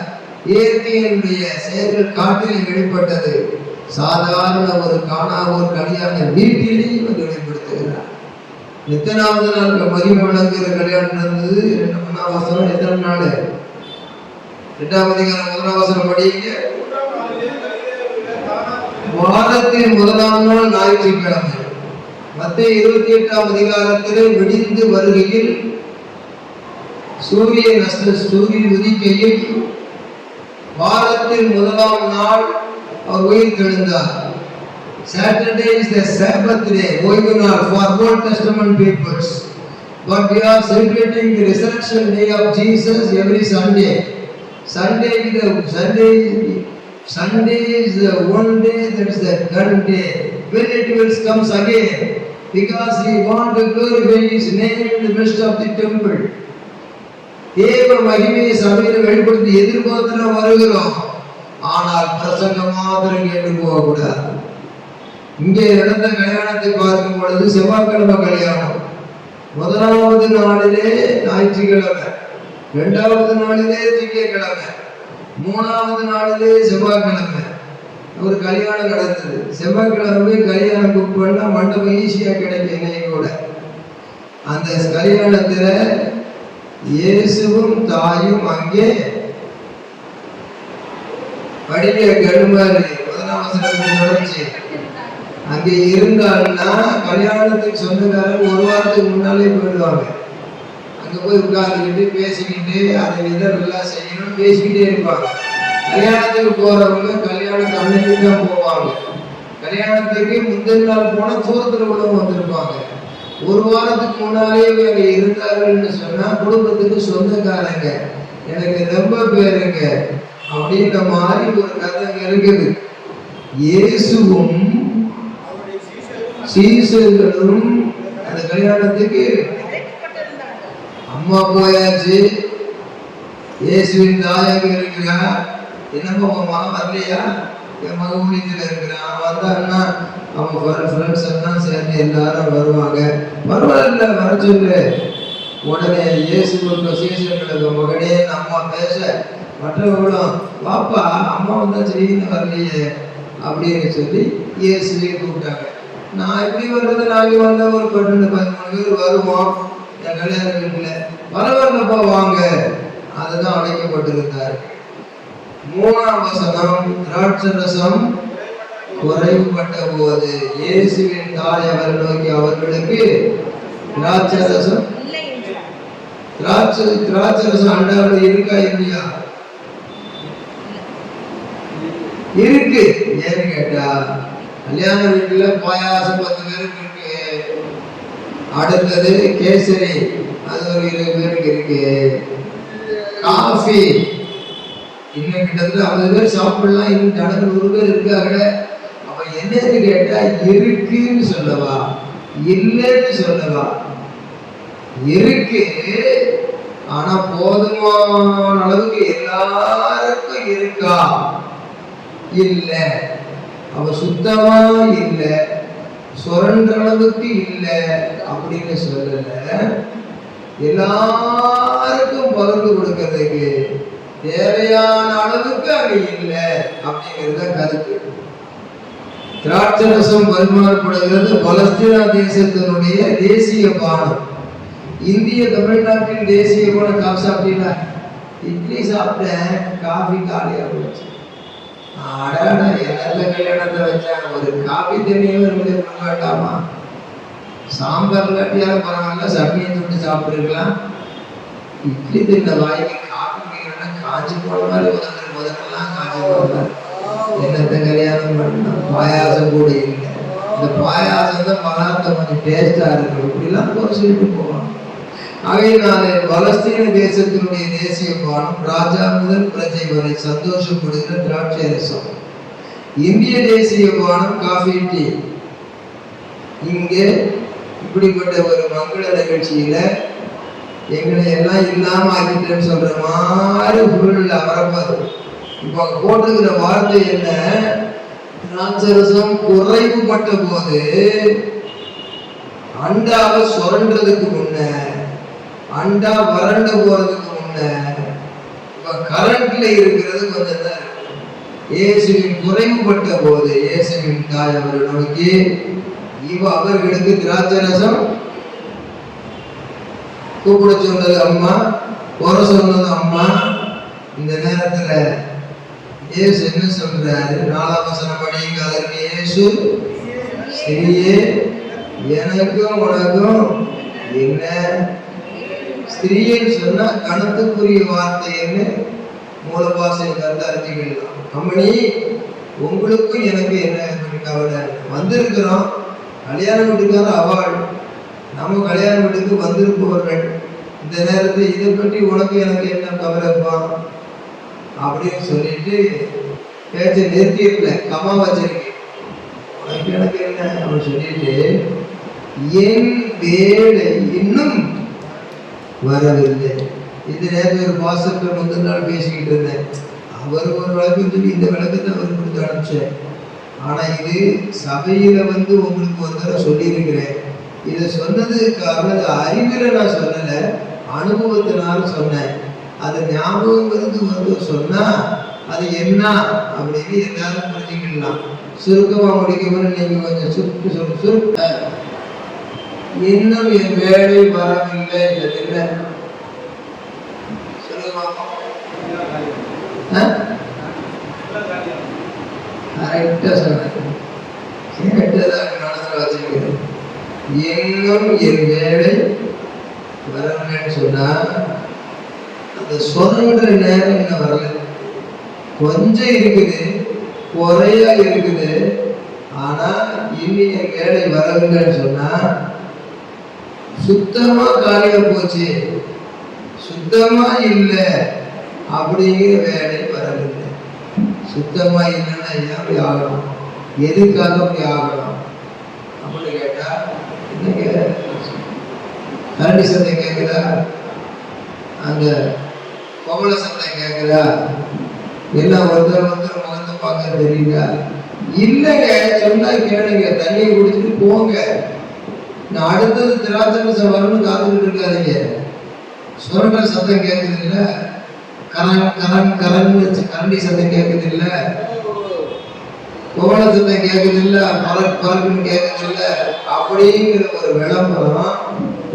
இயற்கையினுடைய செயல்கள் காட்டில் வெளிப்பட்டது. சாதாரண ஒரு காணாவோர் கல்யாண வீட்டிலேயே வந்து வெளிப்படுத்துகிறார். எத்தனாவது நாள் மரிமளங்கிற கல்யாணம் நடந்தது? 2 வசனம். எத்தனை நாள்? 2ஆம் அதிகாரம் 1ஆம் வசனம் படிங்க. வாரத்தின் 1ஆம் நாள் ஞாயிற்றுக்கிழமை. மத்தேயு 28ஆம் அதிகாரத்திலே விடிந்து வருகையில் சூரியன் உதிக்கையில் வாரத்தின் 1ஆம் நாள் அவர் உயிர் தெழுந்தார். Saturday is the Sabbath day, ஓய்வு நாள் for Old Testament peoples. But we are celebrating the resurrection day of Jesus every Sunday. Sunday is the one day that is the third day when it will comes again, because we want to glorify His name in the midst of the temple. தேவ மகிமையை சபையில் வெளிப்படுத்தி எதிர்பார்த்து வருகிறோம். ஆனால் பிரசங்கம் மாத்திரம் கேட்டு போகக்கூடாது. இங்கே நடந்த கல்யாணத்தை பார்க்கும் பொழுது செவ்வாய்க்கிழமை கல்யாணம். 1ஆவது நாளிலே ஞாயிற்றுக்கிழமை, 2ஆவது நாளிலே திங்கட்கிழமை, 3ஆவது நாளிலே செவ்வாய்க்கிழமை ஒரு கல்யாணம் நடந்தது. செவ்வாய்க்கிழமை கல்யாணம் புக் பண்ணா மண்டபம் ஈஸியா கிடைக்கும். இன்னைக்கு கூட அந்த கல்யாணத்துல இயேசுவும் தாயும் அங்கே படிக்க கடுமாறு 1ஆம் வசனத்தில் தொடர்ச்சி அங்கே இருந்தால்னா கல்யாணத்துக்கு சொந்தக்காரங்க ஒரு வாரத்துக்கு முன்னாலே போயிடுவாங்க. அங்க போய் உட்கார்ந்துக்கிட்டு பேசிக்கிட்டு அதை இதெல்லாம் செய்யணும் பேசிக்கிட்டே இருப்பாங்க. கல்யாணத்துக்கு போறவங்க கல்யாணத்துக்கு அன்னைக்கு தான் போவாங்க. கல்யாணத்துக்கு முந்தின நாள் போனா தூரத்துல உள்ளவங்க வந்திருப்பாங்க. ஒரு வாரத்துக்கு முன்னாலே அங்க இருந்தார்கள்னு சொன்னா குடும்பத்துக்கு சொந்தக்காரங்க, எனக்கு ரொம்ப பேருங்க அப்படின்ற மாதிரி ஒரு கதை இருக்குது. இயேசுவும் சீசர்களும் அந்த கல்யாணத்துக்கு அம்மா போயாச்சு. இயேசுவின் தாயாக இருக்கிறா. என்னப்பா உங்க மகன் வரலையா? என் மகன் ஊழியத்தில் இருக்கிறான். வந்தாருன்னா அவன் ஃப்ரெண்ட்ஸ் எல்லாம் சேர்ந்து எல்லாரும் வருவாங்க. பரவாயில்ல, வர சொல்லு. உடனே இயேசுக்கு சீசர்களுக்கு மகனே அம்மா பேச மற்றவர்களும் பாப்பா அம்மா வந்தா சரின்னு வரலையே அப்படின்னு சொல்லி இயேசுவே கூப்பிட்டாங்க. நான் எப்படி வர்றது? நாங்கள் வந்தா ஒரு 12-13 பேர் வருவோம் என் கல்யாண வீட்டுல. பரவாயில்லப்பா வாங்க. அதுதான் அழைக்கப்பட்டிருந்தார். 3ஆம் வசனம், திராட்சரசம் குறைவுபட்ட போது இயேசுவின் தாய் அவரை நோக்கி அவர்களுக்கு திராட்சரசம் அண்டாவில் இருக்கா இல்லையா? இருக்கு. ஏன்னு கேட்டா கல்யாண வீட்டுல பாயாசம் 10 பேருக்கு இருக்கு. அடுத்தது கேசரி, அது ஒரு 20 பேருக்கு இருக்கு. காஃபி இன்னும் கிட்டத்தட்ட 50 பேர் சாப்பிடலாம். இன்னும் நடந்து 100 பேர் இருக்காங்க. அப்ப என்னன்னு கேட்டா இருக்குன்னு சொல்லவா இல்லைன்னு சொல்லவா? இருக்கு, ஆனா போதுமான அளவுக்கு எல்லாருக்கும் இருக்கா? இல்ல. அவ சுத்தமா இல்ல, சுரண்ட அளவுக்கு இல்ல அப்படின்னு சொல்லல. எல்லாருக்கும் பகிர்ந்து கொடுக்கறதுக்கு தேவையான அளவுக்கு அங்க இல்லை அப்படிங்கிறத கருத்து. திராட்சரசம் பரிமாறப்படுகிறது. பலஸ்தீனா தேசத்தினுடைய தேசிய பானம். இந்திய தமிழ்நாட்டின் தேசிய பானம் காஃபி சாப்பிட்டீங்களா? இட்லி சாப்பிட்டேன், காஃபி காலியா போச்சு. அடாடா, நல்ல கல்யாணத்தை வச்சாங்க, ஒரு காஃபி தண்ணியும் இருந்தது வேண்டாமா? சாம்பார் இல்லாட்டியாலும் பரவாயில்ல, சட்னியை தொட்டு சாப்பிட்டுருக்கலாம். இட்லி தின்ன வாய்க்கு காஃபி குடிக்கணும்னா காய்ச்சி போன மாதிரி முதல்லாம் காய்ச்சி போடுறாரு. என்னத்தை கல்யாணம் பண்ணா பாயாசம் கூட இல்லை. இந்த பாயாசம் தான் பதார்த்தம் கொஞ்சம் டேஸ்டா இருக்கு, இப்படிலாம் ஒரு சொல்லிட்டு போவாங்க. ஆகையினாலே பலஸ்தீன தேசத்தினுடைய தேசிய பானம் ராஜா முதல் பிரஜை வரை சந்தோஷப்படுகிற திராட்சை ரசம். இந்திய தேசிய பானம் காஃபி, டீ. இங்கே இப்படிப்பட்ட ஒரு மங்கள நிகழ்ச்சியில எங்களை எல்லாம் இல்லாம ஆக்கிட்டேன்னு சொல்ற மாதிரி பொருள் அவரப்பாரு. இப்ப அங்க போட்டுக்கிற வார்த்தை என்ன? திராட்சரசம் குறைவுபட்ட போது அண்டாவை சுரண்டதுக்கு முன்ன, அண்டா வறண்டு போறதுக்கு முன்ன, இப்ப கரண்ட்ல இருக்கிறது கொஞ்சம் தான் இருக்கு. இயேசுவின் குறைவுபட்ட போது இயேசுவின் தாய் அவரை நோக்கி அவர்களுக்கு திராட்சை ரசம் கூப்பிட சொன்னது அம்மா, போற சொன்னது அம்மா. இந்த நேரத்துல இயேசு என்ன சொல்றாரு? 4ஆம் வசனம் படிங்க. அதற்கு இயேசு, ஸ்திரியே, எனக்கும் உனக்கும் என்ன? ஸ்திரீன்னு சொன்னா கணத்துக்குரிய வார்த்தைன்னு மூலபாசை கருத்து அறிஞ்சுக்கலாம். அம்மணி, உங்களுக்கும் எனக்கு என்ன கவலை? வந்திருக்கிறோம், கல்யாண வீட்டுக்கார அவாள், நம்ம கல்யாண வீட்டுக்கு வந்திருப்பவர்கள். இந்த நேரத்தில் இதை பற்றி உனக்கு எனக்கு என்ன கவலைப்பா அப்படின்னு சொல்லிட்டு பேச்சை நிறுத்திடல, கமா வச்சிருக்கேன். உனக்கு எனக்கு என்ன அப்படின்னு சொல்லிட்டு, என் வேலை இன்னும் வரவில்லை. இது நேரத்தில் ஒரு பாசத்தில் முந்தின நாள் பேசிக்கிட்டு இருந்தேன். அவர் ஒரு விளக்கம் சொல்லி இந்த விளக்கத்தை அவர் கொடுத்து அனுப்பிச்சேன். ஆனால் இது சபையில் உங்களுக்கு ஒரு தடவை சொல்லியிருக்கிறேன். இதை சொன்னதுக்கு காரணம் அறிவில் நான் சொல்லலை, அனுபவத்தினால சொன்னேன். அது ஞாபகம் சொன்னால் அது என்ன அப்படின்னு எல்லாரும் புரிஞ்சுக்கலாம். சுருக்கமாக முடிக்கணும்னு நீங்கள் கொஞ்சம் சுருக்க இன்னும் என் வேலை வரவில்லை. இல்லை கரெக்டா சொன்னேன், கேட்டதான் மனதில் வச்சிருக்கிறேன். இன்னும் என் வேலை வரலன்னு சொன்னா அந்த சொல்ற நேரம் என்ன வரல, கொஞ்சம் இருக்குது, குறையா இருக்குது. ஆனா இன்னும் என் வேலை வரவில்லைன்னு சொன்னா சுத்தமா காலியா போச்சு, சுத்தமா இல்லை அப்படிங்கிற வேலை வரவில்லை. சுத்தமா இல்லைன்னா எப்படி ஆகணும்? எதுக்காக அப்படி ஆகணும் அப்படின்னு கேட்டா, இன்னைக்கு கரண்டி சத்தம் கேட்குதா, அந்த கோமல சத்தம் கேட்குதா, எல்லாம் ஒருத்தர் முகத்தை பார்க்க தெரியுதா? இல்லைங்க, சொன்னா கேளுங்க, தண்ணியை குடிச்சிட்டு போங்க. நான் அடுத்தது திராட்சை ரசம் வரணும்னு காத்துக்கிட்டு இருக்காதீங்க. சுரண்ட சத்தம் கேட்குது இல்ல, கரண்டி சத்தம் கேட்குது இல்ல, கோவல சத்தம் கேட்குது இல்ல, பறக்குன்னு கேட்குது இல்ல, அப்படிங்கிற ஒரு விளம்பரம்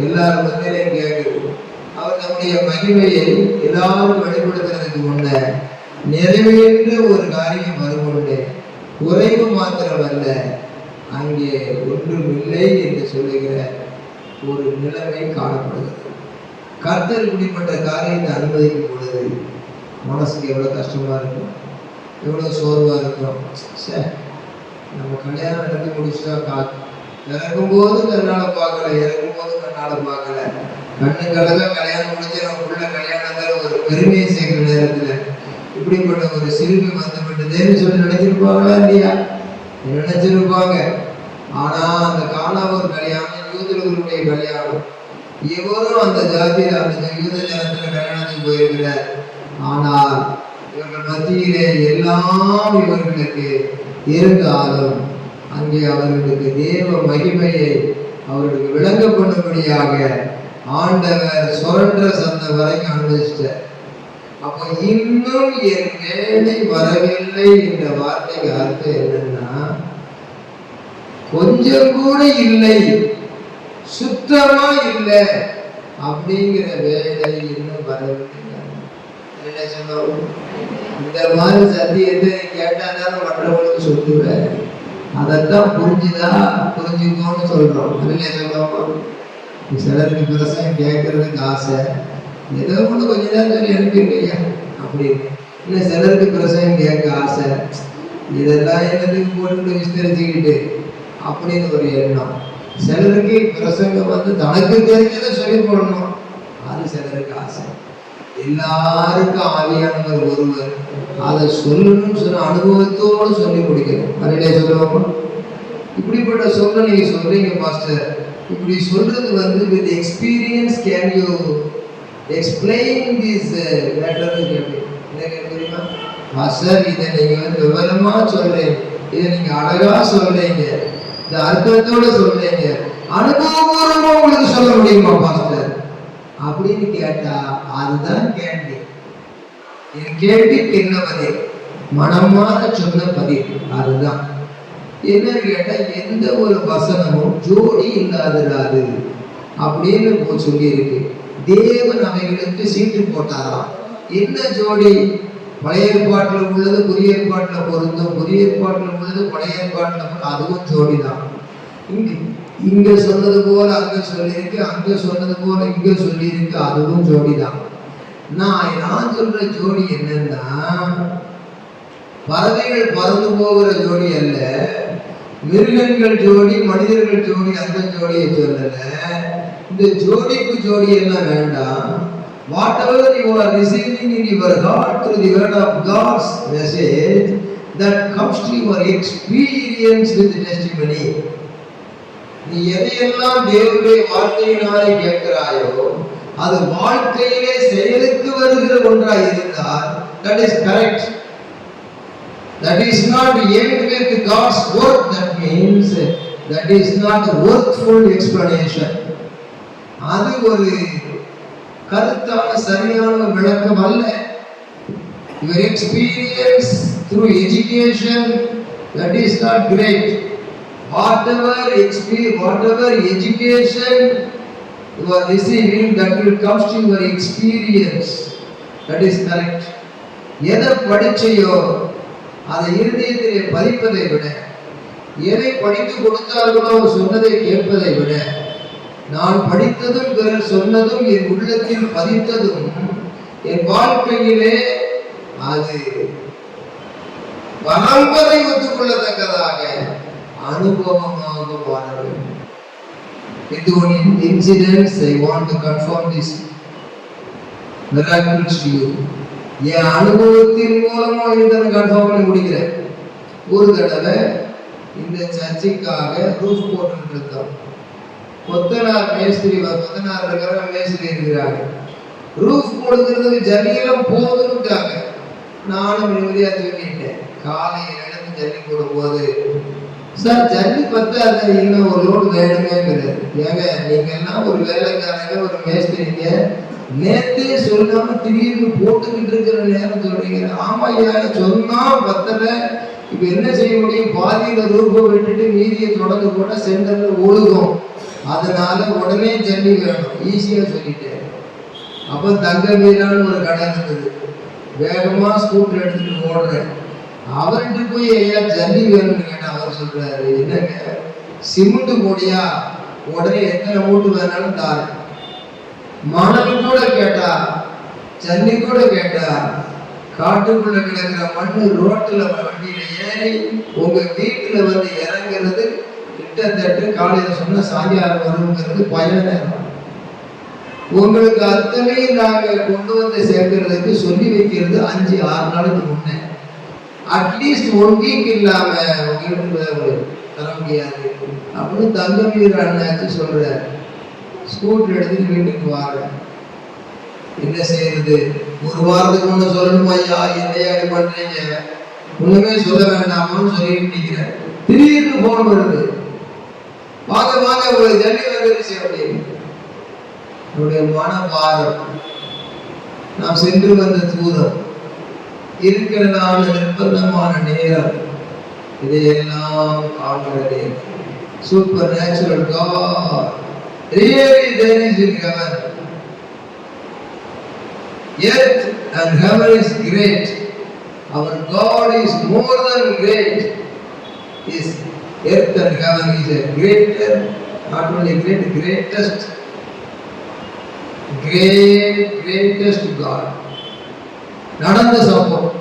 எல்லாரும் மத்தியிலையும் கேட்குது. அவர் நம்முடைய மகிமையை எல்லாரும் வெளிப்படுத்துறதுக்கு முன்ன நிறைவேற்ற ஒரு காரியம் வருமுன்னே குறைவு மாத்திரமல்ல, அங்கே ஒன்றுமில்லை என்று சொல்லுகிற ஒரு நிலைமை காணப்படுகிறது. கர்த்தர் இப்படிப்பட்ட காரியத்தை அனுமதிக்கும் பொழுது மனசுக்கு எவ்வளோ கஷ்டமா இருக்கும், எவ்வளோ சோர்வா இருக்கும். சே, நம்ம கல்யாணம் நடத்தி முடிச்சுட்டா இறக்கும்போது கண்ணால பார்க்கல, இறக்கும்போது கண்ணால பார்க்கல, கண்ணுக்கழகா கல்யாணம் முடிஞ்சு நம்ம உள்ள கல்யாணங்கிற ஒரு பெருமையை சேர்க்கிற நேரத்துல இப்படிப்பட்ட ஒரு சிறுமி வந்து விட்டதேன்னு சொல்லி நினைச்சிருப்பாங்களா இல்லையா? நினைச்சிருப்பாங்க. ஆனா அந்த காணாவூர் கல்யாணம் யூதர்களுடைய கல்யாணம். இவரும் அந்த ஜாதியில் அந்த யூத ஜனத்துல கல்யாணத்துக்கு போயிருக்கிறார். ஆனால் இவர்கள் மத்தியிலே எல்லாம் இவர்களுக்கு இருந்தாலும் அங்கே அவர்களுக்கு தேவ மகிமையை அவர்களுக்கு விளங்க பண்ணும்படியாக ஆண்டவர் சுரண்ட சந்த வரைக்கும் அனுமதிச்சிட்டார். அப்போ இன்னும் என் வேலை வரவில்லை என்ற வார்த்தைக்கு அர்த்தம் என்னன்னா, கொஞ்சம் கூட இல்லை, சுத்தமா இல்லை அப்படிங்கிற வேலை இன்னும் வரவில்லை. என்ன சொல்லுவோம்? இந்த மாதிரி சத்தியத்தை கேட்டாதானே மற்றவங்களுக்கு சொல்லுவேன். அதைத்தான் புரிஞ்சுக்கோன்னு சொல்றோம். என்ன சொல்லுவோம்? சிலருக்கு பிரசங்கம் கேட்கறதுக்கு ஆசை, ஏதோ ஒன்று கொஞ்ச நேரம் சொல்லி அனுப்பிடுறியா அப்படின்னு. இன்னும் சிலருக்கு பிரசங்கம் கேட்க ஆசை, இதெல்லாம் என்னதுக்கு போட்டு விஸ்தரிச்சுக்கிட்டு அப்படின்னு ஒரு எண்ணம். சிலருக்கு பிரசங்கம் தனக்கு தெரிஞ்சதை சொல்லி போடணும், அது சிலருக்கு ஆசை. எல்லாருக்கும் ஆவியானவர் ஒருவர், அதை சொல்லணும்னு சொன்ன அனுபவத்தோடு சொல்லி முடிக்கணும். மறுபடியும் சொல்லுவோமா? இப்படிப்பட்ட சொல்ல நீங்க சொல்றீங்க பாஸ்டர், இப்படி சொல்றது with experience can you explain this matter தெரியுமா பாஸ்டர்? இதை நீங்க விவரமா சொல்றீங்க, இதை நீங்க அழகா சொல்றீங்க, இந்த அர்த்தத்தோட சொல்றீங்க, அனுபவபூர்வமா உங்களுக்கு சொல்ல முடியுமா பாஸ்டர் அப்படின்னு கேட்டா அதுதான் கேள்வி. என் கேள்விக்கு என்ன பதில்? மனமாற சொன்ன பதில். அதுதான் என்னன்னு கேட்டா, எந்த ஒரு வசனமும் ஜோடி இல்லாதராது அப்படின்னு சொல்லி இருக்கு. தேவன் அவைகளுக்கு சீட்டு போட்டாராம். என்ன ஜோடி? பழைய ஏற்பாட்டில் உள்ளது புதிய ஏற்பாட்டில் பொருந்தும், புதிய ஏற்பாட்டில் உள்ளது பழைய ஏற்பாட்டில், அதுவும் ஜோடி தான். இங்க சொன்னது போல அங்க சொல்லியிருக்கு, அங்க சொன்னது போல இங்க சொல்லியிருக்கு, அதுவும் ஜோடி தான். நான் சொல்ற ஜோடி என்னன்னா, பறவைகள் பறந்து போகிற ஜோடி அல்ல, மிருகங்கள் ஜோடி மனிதர்கள் ஜோடி, அந்த ஜோடியை சொல்லல. இந்த ஜோடிக்கு ஜோடி எல்லாம் வேண்டாம். Whatever you are receiving in your heart through the word of God's message, that comes to your experience with the testimony. நீ எதையெல்லாம் தேவனுடைய வார்த்தையினாலே கேட்கிறாயோ அது வாழ்க்கையிலே செயலுக்கு வருகிற ஒன்றாய் இருந்தால், that is correct. That is not end with God's work. That means that is not a worthful explanation. அது ஒரு கருத்தான சரியான விளக்கம் அல்ல. Your experience through education, that is not great. Whatever education you are receiving, that will come to your experience. That is correct. எதை படிச்சையோ அதை இருதயத்திலே பதிப்பதை விட, எதை படித்து கொடுத்தார்களோ சொன்னதை கேட்பதை விட, நான் படித்ததும் பிறர் சொன்னதும் என் உள்ளத்தில் பதித்ததும் என் வாழ்க்கையிலே அது பரம்பரை ஒத்துக்கொள்ளத்தக்கதாக அனுபவமாக வாழ வேண்டும். இது ஒரு incidents. I want to confirm this miracles to you. என் அனுபவத்தின் மூலமா இதை கன்ஃபார்ம் பண்ணி முடிக்கிறேன். ஒரு தடவை இந்த சர்ச்சைக்காக ரூஃப் போட்டு இருந்தோம். கொத்தனார் மேஸ்திரி, கொத்தனார் இருக்கிற மேஸ்திரி இருக்கிறாங்க. ரூஃப் போடுறதுக்கு ஜல்லியெல்லாம் போதுன்னுட்டாங்க. நானும் நிம்மதியா தூங்கிட்டேன். காலையில் எழுந்து ஜல்லி போடும்போது, சார் ஜல்லி பத்தாது, இன்னும் ஒரு லோடு வேணுமேங்கிறது. ஏங்க நீங்க எல்லாம் ஒரு வேலைக்காரங்க, ஒரு மேஸ்திரிங்க, நேத்தே சொல்லாம திடீர்னு போட்டுக்கிட்டு இருக்கிற நேரம் சொல்றீங்க. ஆமா ஐயா, சொன்னா பத்தல, இப்ப என்ன செய்ய முடியும்? பாதியில ரூபா விட்டுட்டு மீதியை தொடர்ந்து போட்டா சென்டர்ல ஒழுகும். அதனால உடனே ஜல்லி வேணும், ஈஸியா சொல்லிட்டேன். அப்ப தங்க வீரான்னு ஒரு கடை இருந்தது. வேகமா ஸ்கூட்டர் எடுத்துட்டு ஓடுறேன். அவர்கிட்ட போய் ஐயா ஜல்லி வேணும்னு கேட்டா அவர் சொல்றாரு, என்னங்க சிமெண்ட் போடியா, உடனே எத்தனை மூட்டு வேணாலும் தாரு. மணல் கூட கேட்டா, ஜல்லி கூட கேட்டா, காட்டுக்குள்ள கிடக்கிற மண்ணு ரோட்டுல வண்டியில ஏறி உங்க வீட்டுல வந்து இறங்குறது கிட்டத்தட்ட காலையில சொன்ன சாயங்காலம் வருங்கிறது பயணம். உங்களுக்கு அத்தனையும் நாங்க கொண்டு வந்து சேர்க்கறதுக்கு சொல்லி வைக்கிறது 5-6 நாளுக்கு முன்னே. அட்லீஸ்ட் 1 வீக் இல்லாம உங்களுக்கு தர முடியாது அப்படின்னு தங்க வீர அண்ணாச்சு சொல்றாரு. ஸ்கூட்டர் எடுத்துட்டு வீட்டுக்கு வாரேன். என்ன செய்யறது? ஒரு வாரத்துக்கு முன்ன சொல்லணுமா ஐயா, என்னையா பண்றீங்க, ஒண்ணுமே சொல்ல வேண்டாமான்னு சொல்லிட்டு நிக்கிறேன். திடீர்னு போன் வருது, வாங்க வாங்க ஒரு ஜல்லி வந்துருச்சு அப்படின்னு. என்னுடைய மனபாரம், நாம் சென்று வந்த தூரம், இருக்கிறதான நிர்பந்தமான நேரம், இதையெல்லாம் காண்கிறதே. Supernatural God really there is in heaven. Earth and heaven is great. Our God is more than great. His earth and heaven is a greater, not only great, greatest God. நடந்த சம்பவம்.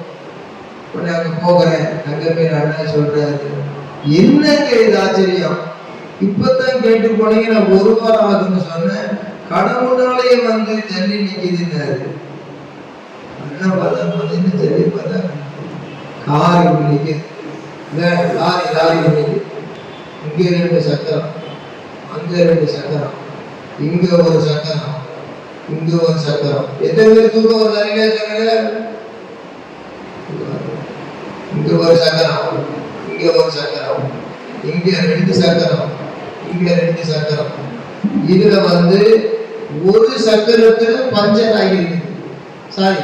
உடனே அங்க போகிறேன். அங்க போய் அண்ணா சொல்றாரு, என்னங்க இது ஆச்சரியம், இப்பதான் கேட்டு போனீங்க, நான் 1 வாரம் ஆகுதுன்னு சொன்னேன், கடவுளாலேயே வந்து ஜல்லி நிக்குதுன்னாரு. அண்ணா பார்த்தா ஜல்லி பார்த்தா கார் நிக்குது, லாரி நிக்குது. இங்க 2 சக்கரம், அங்க 2 சக்கரம், இங்க ஒரு சக்கரம், இங்க ஒரு சக்கரம். எத்தனை பேர் தூக்கம் ஒரு நிறைய சொல்லுங்க. இங்க ஒரு சக்கரம், இங்க ஒரு சக்கரம், இங்க 2 சக்கரம், இங்க 2 சக்கரம். இதுல வந்து ஒரு சக்கரத்துல பஞ்சர் ஆகிருக்கு. சாரி,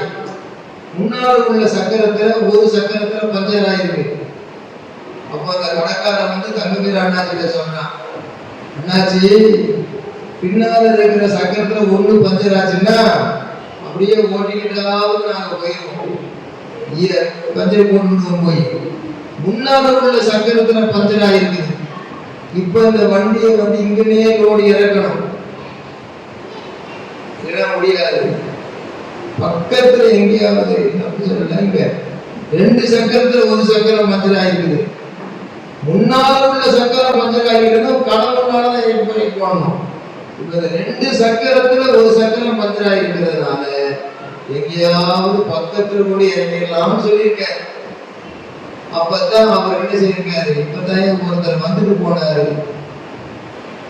முன்னால் உள்ள சக்கரத்துல ஒரு சக்கரத்துல பஞ்சர் ஆயிருக்கு. அப்போ அந்த கடைக்காரன் வந்து தங்கமீர் அண்ணாச்சிட்ட சொல்றான், அண்ணாச்சி பின்னால இருக்கிற சக்கரத்துல ஒண்ணு பஞ்சர் ஆச்சுன்னா அப்படியே ஓட்டிக்கிட்டாவது நாங்க போயிருவோம், பஞ்சர் போட்டுடுவோம். போய் முன்னால உள்ள சக்கரத்துல பஞ்சர் ஆயிருக்குது. இப்ப இந்த வண்டியை வந்து இங்கனே லோடு இறக்கணும், இட முடியாது. பக்கத்துல எங்கேயாவது அப்படி சொல்லல, இங்க 2 சக்கரத்துல ஒரு சக்கரம் பஞ்சர் ஆயிருக்குது. முன்னால உள்ள சக்கரம் பஞ்சர் ஆயிருக்குன்னா கடவுளாலதான் ஏற்படுத்தி போடணும். இப்ப இந்த 2 சக்கரத்துல ஒரு சக்கரம் பஞ்சர் ஆயிருக்கிறதுனால எங்கேயாவது பக்கத்துல கூட இறங்கிடலாம்னு சொல்லியிருக்காரு. அப்பதான் அவர் என்ன செய்யிருக்காரு, இப்பதான் ஒருத்தர் வந்துட்டு போனாரு,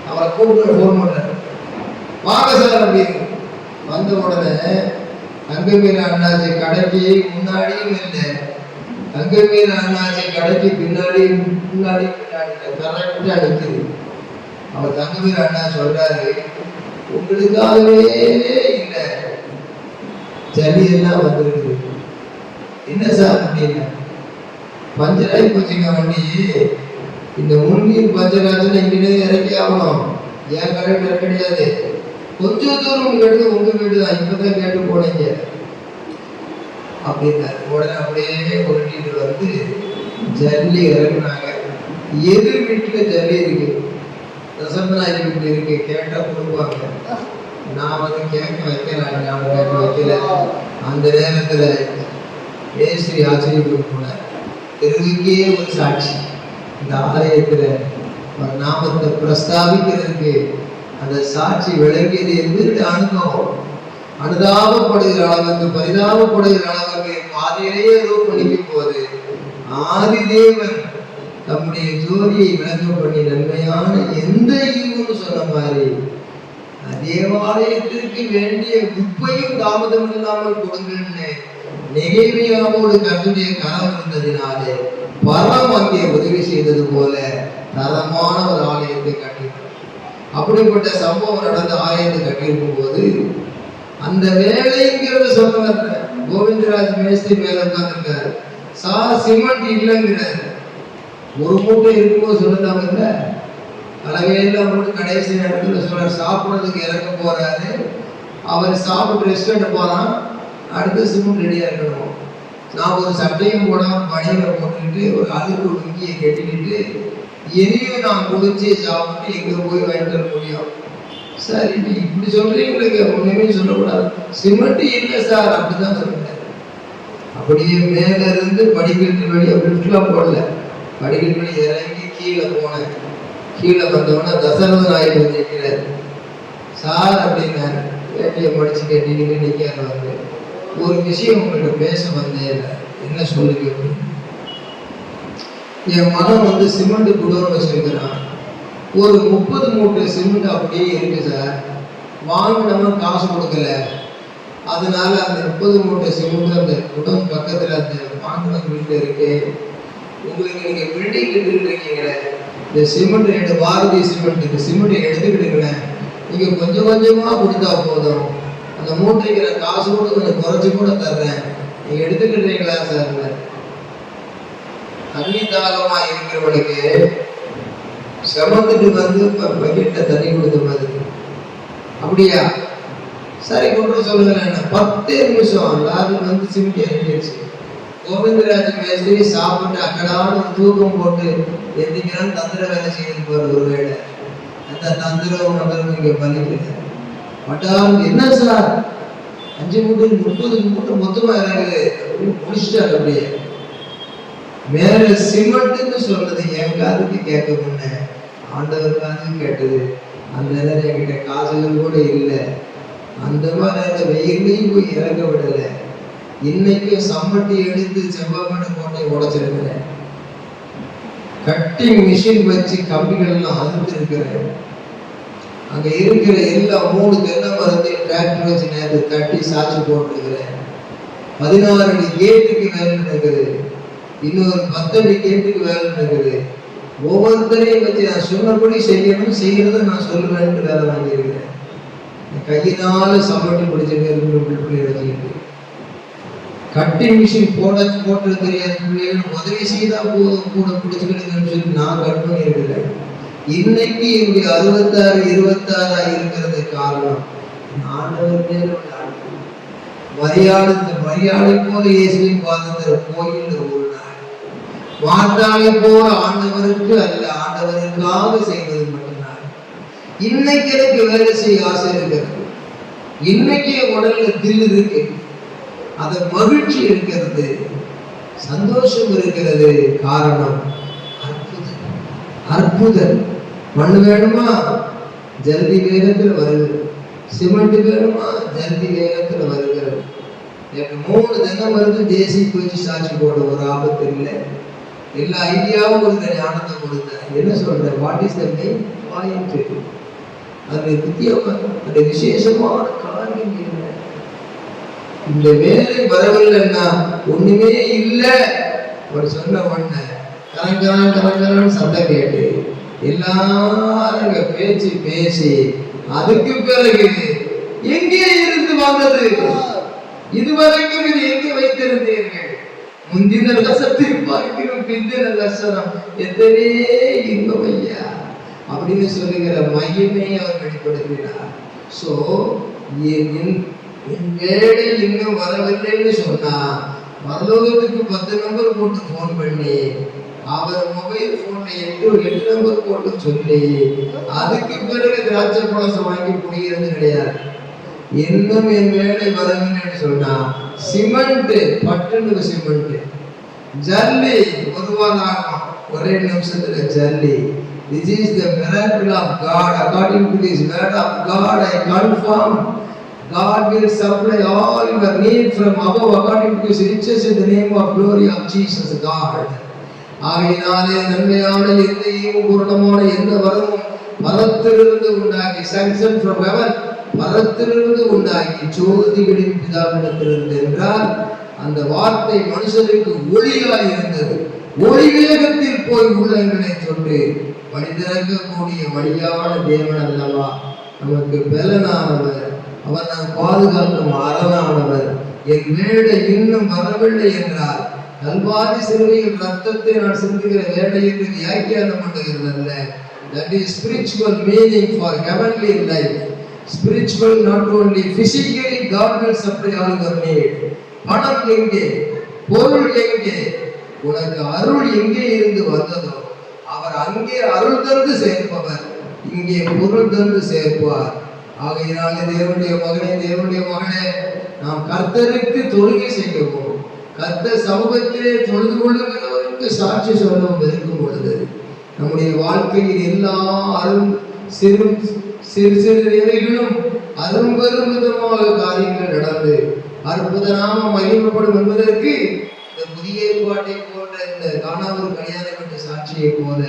அவரை கூப்பிட்டு போன் பண்றாரு, வாங்க சார் அப்படின்னு. வந்த உடனே தங்கமீர் அண்ணாச்சி கடைக்கு முன்னாடியும் இல்லை, தங்கமீர் அண்ணாச்சி கடைக்கு பின்னாடி கரெக்டா நிற்குது. அவர் தங்கமீர் அண்ணா சொல்றாரு, உங்களுக்காகவே இல்லை ஜல்லி எல்லாம் வந்துருக்குது. என்ன சார் அப்படின்னா, பஞ்சராகி போச்சுங்க வண்டி, இந்த முன்கீழ் பஞ்சர் ஆச்சுன்னா இங்கே இறக்கி ஆகணும், ஏன் கரெக்ட் கிடையாது, கொஞ்சம் தூரம் கேட்டு உங்க வீடு தான், இப்பதான் கேட்டு போனீங்க அப்படின்னாரு. உடனே அப்படியே கொட்டிட்டு வந்து ஜல்லி இறக்குனாங்க. எதிர் வீட்டுல ஜல்லி இருக்கு, தசமநாயகி வீட்டு இருக்கு, கேட்டா கொடுப்பாங்க. நான் வந்து கேட்க வைக்கல. அந்த நேரத்துல ஏஸ்ரீ ஆச்சரியப்பட்டு போனார். தெருவுக்கே ஒரு சாட்சி, இந்த ஆலயத்துல ஒரு நாமத்தை பிரஸ்தாபிக்கிறதுக்கு அந்த சாட்சி விளங்கியது எந்திரிட்டு அனுபவம். அனுதாபப்படுகிற அளவுக்கு பரிதாபப்படுகிற அளவுக்கு பாதியிலேயே ரூபணிக்கும் போது ஆதிதேவன் தம்முடைய ஜோதியை விளக்கம் பண்ணி நன்மையான எந்த ஈவுன்னு சொன்ன மாதிரி தேவாலயத்திற்கு வேண்டிய குப்பையும் தாமதம் இல்லாமல் கொடுங்கன்னு நெகைமையாவோடு கர்த்தருடைய கரம் இருந்ததினாலே பரம் அங்கே உதவி செய்தது போல தரமான ஒரு ஆலயத்தை கட்டினார். அப்படிப்பட்ட சம்பவம் நடந்த ஆலயத்தை கட்டியிருக்கும் போது அந்த வேலைங்கிறத சொல்றாரு. கோவிந்தராஜ் மேஸ்திரி மேல உட்கார்ந்துருக்காரு, சார் சிமெண்ட் இல்லைங்கிறாரு. ஒரு மூட்டை இருக்கும்போது சொல்லுதாங்க, பலகையெல்லாம் போட்டு கடைசி நேரத்துல சொல்றாரு, சாப்பிட்றதுக்கு இறக்க போறாரு. அவர் சாப்பிட்டு ரெஸ்ட் எடுக்க போறான், அடுத்து சிமெண்ட் ரெடியா இருக்கணும். நான் ஒரு சட்டையும் போடாம பணியில போட்டுக்கிட்டு ஒரு அழுக்கு லுங்கியை கட்டிக்கிட்டு எதையும் நான் குடிச்சு சாப்பிட்டு எங்க போய் வாங்கிட்டு வர முடியும்? சார் நீ இப்படி சொல்றீங்களுக்கு ஒண்ணுமே சொல்லக்கூடாது, சிமெண்ட் இல்லை சார் அப்படிதான் சொல்றேன். அப்படியே மேல இருந்து படிக்கட்டு வழியா லிஃப்ட்லாம் போடல, படிக்கட்டு வழி இறங்கி கீழே போனேன். கீழே வந்தவொடனே தசரத நாயகர் வந்து நிற்கிறார். சார் அப்படின்னாரு, வேட்டியை படிச்சு கேட்டீங்கன்னு நிற்காரு. வந்து ஒரு விஷயம் உங்கள்கிட்ட பேச வந்தேன், என்ன சொல்லுங்க அப்படின்னு. என் மனம் வந்து சிமெண்ட் குடோன் வச்சிருக்கிறான், ஒரு 30 மூட்டை சிமெண்ட் அப்படியே இருக்கு சார், வாங்கினவன் காசு கொடுக்கல, அதனால அந்த 30 மூட்டை சிமெண்ட் அந்த குடோன் பக்கத்துல அந்த வாங்கின வீட்டில் இருக்கு. உங்களுக்கு நீங்க பில்டிங் இருக்கீங்களே, இந்த சிமெண்ட் 2 பாரதி சிமெண்ட், இந்த சிமெண்ட் எடுத்துக்கிட்டுங்களேன், நீங்க கொஞ்சம் கொஞ்சமா கொடுத்தா போதும், அந்த மூட்டைக்கிற காசு கூட கொஞ்சம் குறைச்சி கூட தர்றேன், நீங்க எடுத்துக்கிட்டீங்களா சார்? தண்ணி தாகமா இருக்கிறவனுக்கு சிரமத்துக்கு வந்து பக்கெட்ல தண்ணி கொடுத்த மாதிரி. அப்படியா, சரி கொண்டு சொல்லுங்க. 10 நிமிஷம் லாரி வந்து சிமெண்ட் இறங்கிடுச்சு. கோவிந்தராஜ் மேஸ்திரி சாப்பிட்டு அக்கடான தூக்கம் போட்டு எந்திக்கிறான், தந்திர வேலை செய்து போற ஒரு வேலை. அந்த தந்திரம் மந்திரம் இங்க பண்ணிட்டு மட்டால் என்ன சார் 5 மூட்டை 30 மூட்டை மொத்தமா இறங்குது அப்படின்னு முடிச்சுட்டாரு. அப்படியே மேல சிமெண்ட்னு சொல்றது என் காதுக்கு கேட்க முன்ன ஆண்டவர் காதுக்கு கேட்டது. அந்த நேரம் என்கிட்ட காசுகள் கூட இல்லை, அந்த மாதிரி வெயிலையும் போய் இறங்க விடலை. இன்னைக்கு சம்மட்டி எடுத்து செவ்வாய்மலை கோட்டை உடைச்சிருக்கிறேன், கட்டிங் மிஷின் வச்சு கம்பிகள் எல்லாம் அறுத்து இருக்கிறேன். அங்க இருக்கிற எல்லா 3 தென்னை மரத்தையும் டிராக்டர் வச்சு நேரத்தை தட்டி சாட்சி போட்டுருக்கிறேன். 16 அடி கேட்டுக்கு வேலை நடக்குது, இன்னொரு 10 அடி கேட்டுக்கு வேலை நடக்குது. ஒவ்வொருத்தரையும் வச்சு நான் சொன்னபடி செய்யணும், செய்யறத நான் சொல்லுவேன்னு வேலை வாங்கியிருக்கிறேன். கையினால சம்மட்டி பிடிச்சிட்டு வச்சுக்கிட்டு கட்டிங் மிஷின் போட்டு தெரியாத பிள்ளைகள் உதவி செய்தா போதும் கூட பிடிச்சுக்கிடுங்கன்னு சொல்லி நான் கட் பண்ணியிருக்கிறேன். இன்னைக்கு என்னுடைய 66 இருக்கிறது காரணம் ஆண்டவர் மேல உள்ள அன்பு. மரியாதை போல இயேசுவின் பாதத்தில் கோயில் ஒரு நாள் மார்த்தாளை போல ஆண்டவருக்கு அல்ல, ஆண்டவருக்காக செய்வது மட்டும்தான். இன்னைக்கு எனக்கு வேலை செய்ய ஆசை இருக்கிறது, இன்னைக்கு உடல்ல தில் இருக்கு, அது மகிழ்ச்சி இருக்கிறது, சந்தோஷம் இருக்கிறது. காரணம் அற்புதம். மண் வேணுமா, ஜல்தி வேகத்தில் வருகிறது. சிமெண்ட் வேணுமா, ஜல்தி வேகத்தில் வருகிறது. எனக்கு 3 தினம் வந்து ஜேசிபி வச்சு சாட்சி போட ஒரு ஆபத்து இல்லை. எல்லா ஐடியாவும் ஒரு ஞானத்தை கொடுத்தேன். என்ன சொல்றேன், what is the main point? அது அந்த விசேஷமான காரியம் என்ன? இந்த வேலை வரவில்லைன்னா ஒண்ணுமே இல்லை. அவர் சொன்ன உடனே கரங்கரான்னு சத்தம் கேட்டு எல்லாரும் பேசி அதுக்கு பிறகு எங்கே இருந்து வந்தது, இதுவரைக்கும் இது எங்கே வைத்திருந்தீர்கள்? முந்தின லட்சத்தை பார்க்கிறோம், பிந்தின லட்சணம் எத்தனை இன்பம் ஐயா அப்படின்னு சொல்லுகிற மகிமையை அவர் வெளிப்படுத்தினார். சோ வேலை இன்னும் வரவில்லைன்னு சொன்னா பரலோகத்துக்கு 10 நம்பர் போட்டு போன் பண்ணி அவர் மொபைல் போன்ல 8 நம்பர் போட்டு சொல்லி அதுக்கு பிறகு திராட்சை பழசம் வாங்கி குடிக்கிறது கிடையாது. இன்னும் என் வேலை வரவில்லைன்னு சொன்னா சிமெண்ட் பட்டுன்னு சிமெண்ட் ஜல்லி ஒரு வாரம் ஆகும், ஒரே நிமிஷத்துல ஜல்லி. This is the miracle of God. According to this word of God, I confirm God will supply all your need from above according to His riches in the name of glory of Jesus God. ஆகையினாலே நன்மையான எந்த ஈவும் பூரணமான எந்த வரமும் பரத்திலிருந்து உண்டாகி, sanction from heaven, பரத்திலிருந்து உண்டாகி ஜோதிகளின் பிதாவிடத்திலிருந்து என்றால் அந்த வார்த்தை மனுஷருக்கு ஒளியாய் இருந்தது. ஒளி வேகத்தில் போய் உள்ளங்களை தொட்டு வழிதிறக்கக்கூடிய வழியான தேவன் அல்லவா நமக்கு பலனானவர். அவர் நாம் பாதுகாக்கும் அரணானவர். என் வேலை இன்னும் வரவில்லை என்றால் கல்வாரி சிலுவையில் ரத்தத்தை நான் சிந்துகிற வேலை என்று வியாக்கியானம் பண்ணுகிறது அல்ல. That is spiritual meaning for heavenly life. Spiritual, not only physically, God will supply all your need. பணம் எங்கே, பொருள் எங்கே, உனக்கு அருள் எங்கே இருந்து வந்ததோ அவர் அங்கே அருள் தந்து சேர்ப்பவர், இங்கே பொருள் தந்து சேர்ப்பார். ஆகையினாலே தேவனுடைய மகனே நாம் கர்த்தருக்கு தொழுகை செய்யவும் கர்த்தர் சமூகத்திலே தொழுது கொள்ளுகிறவருக்கு சாட்சி சொல்லவும் இருக்கும் பொழுது நம்முடைய வாழ்க்கையில் எல்லா சிறு இவைகளும் அரும்பெரும் விதமாக காரியங்கள் நடந்து அற்புத நாமம் மகிமைப்படும் என்பதற்கு இந்த புதிய ஏற்பாட்டை போன்ற இந்த காணாவூர் கல்யாணம் என்ற சாட்சியை போல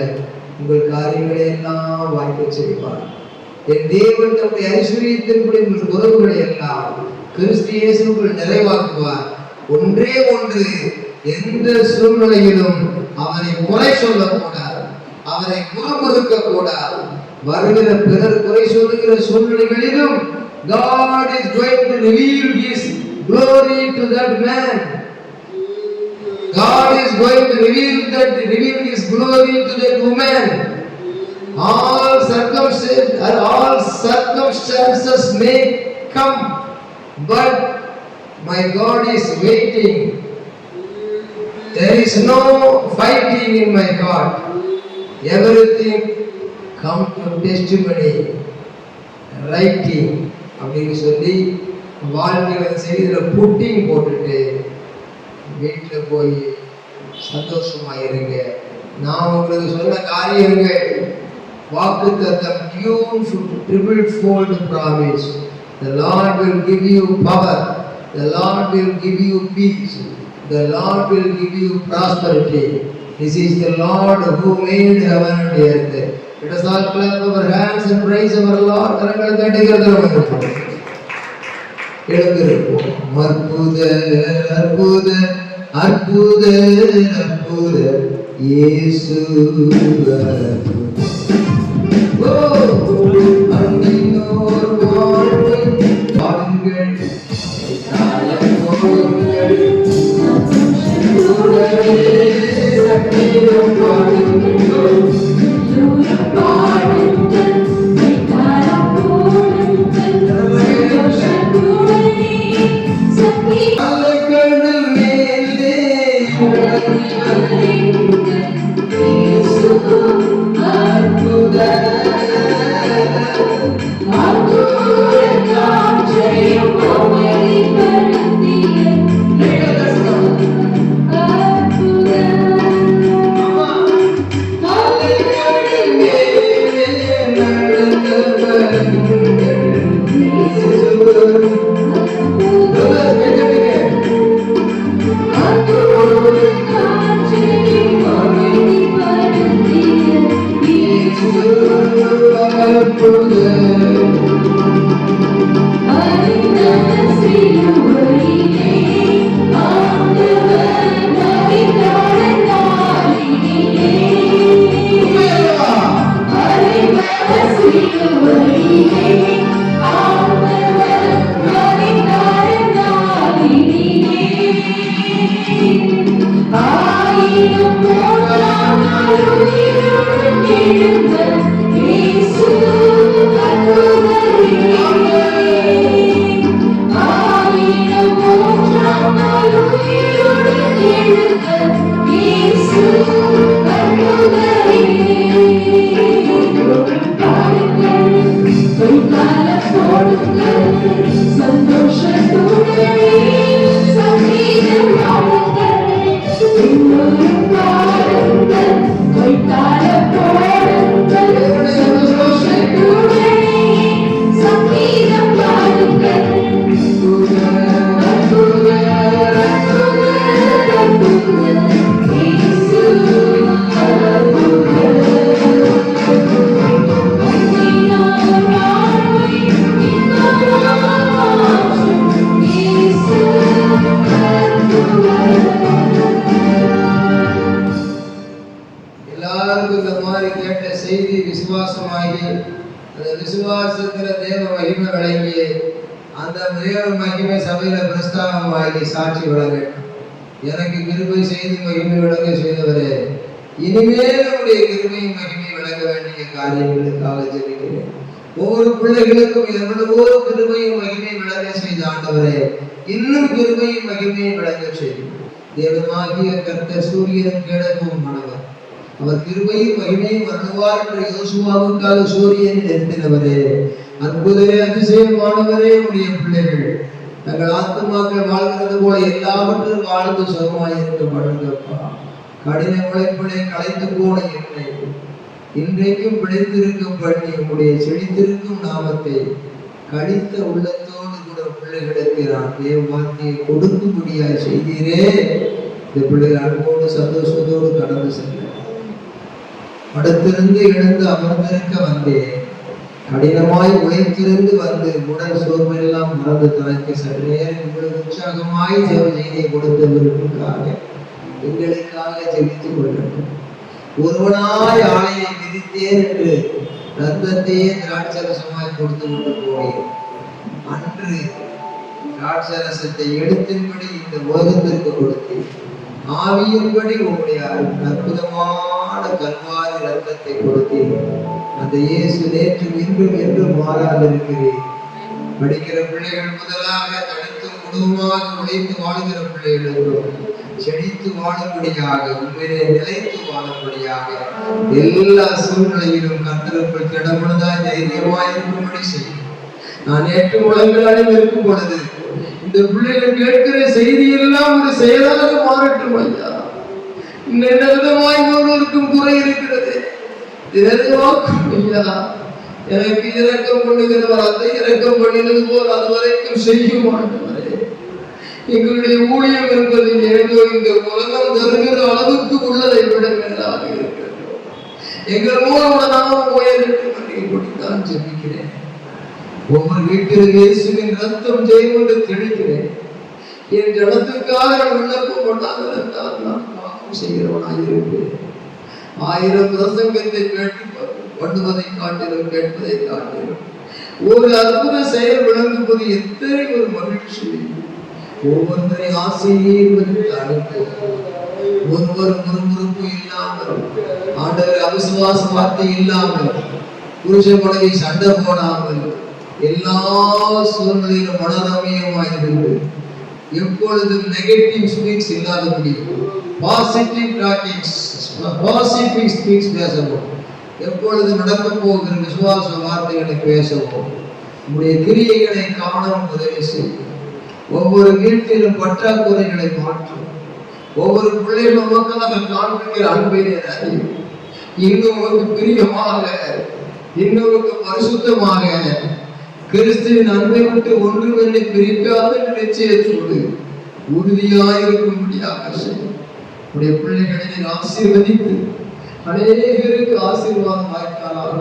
உங்கள் காரியங்களை எல்லாம் வாய்ப்பு செய்வார். என் தேவன் தம்முடைய ஐஸ்வர்யத்தின்படி உங்கள் உறவுகளை எல்லாம் கிறிஸ்து இயேசுவுக்குள் நிறைவாக்குவார். ஒன்றே ஒன்று, எந்த சூழ்நிலையிலும் அவரை குறை சொல்லக்கூடாது, அவரை முறுமுறுக்க கூடாது. வருகிற பிறர் குறை சொல்லுகிற சூழ்நிலைகளிலும் God is going to reveal His glory to that man. God is going to reveal His glory to that woman. All circumstances may come, but my God is waiting. There is no fighting in my heart. Everything come to testimony, writing அப்படின்னு சொல்லி வாழ்க்கையில் செய்தியில pudding போட்டுட்டு வீட்டில் போய் சந்தோஷமாக இருங்க. நான் உங்களுக்கு சொன்ன காரியங்கள் வாக்குத்தத்தம், triple fold promise. The Lord will give you power. The Lord will give you peace. The Lord will give you prosperity. This is the Lord who made heaven and earth. Let us all clap our hands and praise our Lord. கரங்களை தட்டி கர்த்தரை எழுந்திருப்போம். அற்புத அற்புத அற்புத அற்புத இயேசு அன்பினோர் வாழ்வை பாடுங்கள், அந்த விசுவாசத்துல தேவ மகிமை விளங்கி அந்த தேவ மகிமை சபையில பிரஸ்தாபமாகி சாட்சி விளங்கட்டும். எனக்கு கிருபை செய்து மகிமை விளங்க செய்தவரே, இனிமேல் உடைய கிருபையும் மகிமை விளங்க வேண்டிய காரியங்களுக்காக ஜெபிக்கிறேன். ஒவ்வொரு பிள்ளைகளுக்கும் எவ்வளவோ கிருபையும் மகிமை விளங்க செய்த ஆண்டவரே, இன்னும் கிருபையும் மகிமையும் விளங்க செய்யும். தேவனாகிய கர்த்தர் சூரியன் கிழக்கும் மனவர், அவர் கிருபையும் மகிமையும் வருவார் என்று யோசுவாவுக்காக சூரியனை நிறுத்தினவரே, அற்புதரே, அதிசயமானவரே, உடைய பிள்ளைகள் தங்கள் ஆத்துமாக்கள் வாழ்கிறது போல எல்லாவற்றும் வாழ்ந்து சுகமாயிருக்க பண்ணுங்கப்பா. கடின உழைப்பினை களைத்து போன என்னை இன்றைக்கும் பிழைத்திருக்கும் பண்ணி உங்களுடைய செழித்திருக்கும் நாமத்தை கடித்த உள்ளத்தோடு கூட பிள்ளைகளுக்கு நான் தேவ வார்த்தையை கொடுக்கும்படியாய் செய்தீரே. இந்த பிள்ளைகள் அன்போடு சந்தோஷத்தோடு கடந்து செல்ல படத்திலிருந்து எழுந்து அமர்ந்திருக்க வந்தேன். கடினமாய் உழைத்திருந்து வந்து உடல் சோர்வெல்லாம் மறந்து தனக்கு சற்று நேரம் உங்களுக்கு உற்சாகமாய் ஜெப செய்தியை கொடுத்தவர்களுக்காக எங்களுக்காக ஜெபித்துக் கொள்ளட்டும். ஒருவனாய் ஆலையை மிதித்தேன் என்று ரத்தத்தையே திராட்சரசமாய் கொடுத்து கொண்டு போனேன். அன்று திராட்சரசத்தை எடுத்தின்படி இந்த உலகத்திற்கு கொடுத்தேன். ஆவியின்படி உங்களுடைய அற்புதமான கல்வாரி ரத்தத்தை கொடுத்தேன். அந்த இயேசு நேற்று இன்றும் என்றும் மாறாதிருக்கிறேன். படிக்கிற பிள்ளைகள் முதலாக தனித்தும் குடும்பமாக உழைத்து வாழ்கிற பிள்ளைகளுக்கும் செழித்து வாழும்படியாக, உண்மையிலே நிலைத்து வாழும்படியாக எல்லா சூழ்நிலையிலும் கர்த்தருக்குள் திடமனதாய் தைரியமாய் இருக்கும்படி செய்யும். நான் நேற்று உலகங்களில் இருக்கும் பொழுது இந்த பிள்ளைகள் கேட்கிற செய்தி எல்லாம் ஒரு செயலாக மாறட்டும் ஐயா. என்ன விதமாய் ஒருவருக்கும் குறை இருக்கிறது, ஐயா எனக்கு இரக்கம் பண்ணுகிறவர் அதை இரக்கம் பண்ணினது போல் அதுவரைக்கும் செய்ய மாட்டவரே. எங்களுடைய ஊழியம் என்பது ஏதோ இந்த உலகம் தருகிற அளவுக்கு உள்ளதை விட மேலாக இருக்கிறது. எங்கள் மூலம் நாமும் உயரட்டும் என்று இப்படித்தான் ஜெபிக்கிறேன். ஒவ்வொரு வீட்டில் இயேசுவின் ரத்தம் ஜெயம் என்று தெளிக்கிறேன். என் ஜனத்துக்காக விண்ணப்பம் பண்ணாதிருந்தால் நான் பாவம் செய்கிறவனாயிருப்பேன். 1000 பிரசங்கத்தை கேட்டு பண்ணுவதை காட்டிலும் கேட்பதை காட்டிலும் ஒரு அற்புத செயல் விளங்குவது எத்தனை ஒரு மகிழ்ச்சி. ஒவ்வொருத்தரை ஆசீர்வதித்து அனுப்பும். ஒருவர் முறுமுறுப்பு இல்லாமல், ஆண்டவர் அவிசுவாச வார்த்தை இல்லாமல், புருஷ மனைவி சண்டை போடாமல், எல்லா சூழ்நிலையிலும் மனரமியமாயிருந்து எப்பொழுதும் நெகட்டிவ் ஸ்பீக்ஸ் இல்லாதபடி பாசிட்டிவ் டாக்கிங்ஸ், பாசிட்டிவ் ஸ்பீக்ஸ் பேசவும், எப்பொழுது நடக்க போகிற விசுவாச வார்த்தைகளை பேசவும், உங்களுடைய கிரியைகளை காணவும் உதவி செய்யும். ஒவ்வொரு வீட்டிலும் பற்றாக்குறைகளை மாற்றும். ஒவ்வொரு பிள்ளைகளும் மக்களாக காண்பிக்கிற அன்பினை அறியும். இன்னொரு பிரியமாக, இன்னொரு பரிசுத்தமாக கிறிஸ்துவின் அன்பை விட்டு ஒன்றுமென்னை பிரிக்காத நிச்சயத்தோடு உறுதியாயிருக்கும்படியாக செய்யும். உடைய பிள்ளைகளை ஆசீர்வதித்து அநேகருக்கு ஆசீர்வாதம் வாய்க்காலாக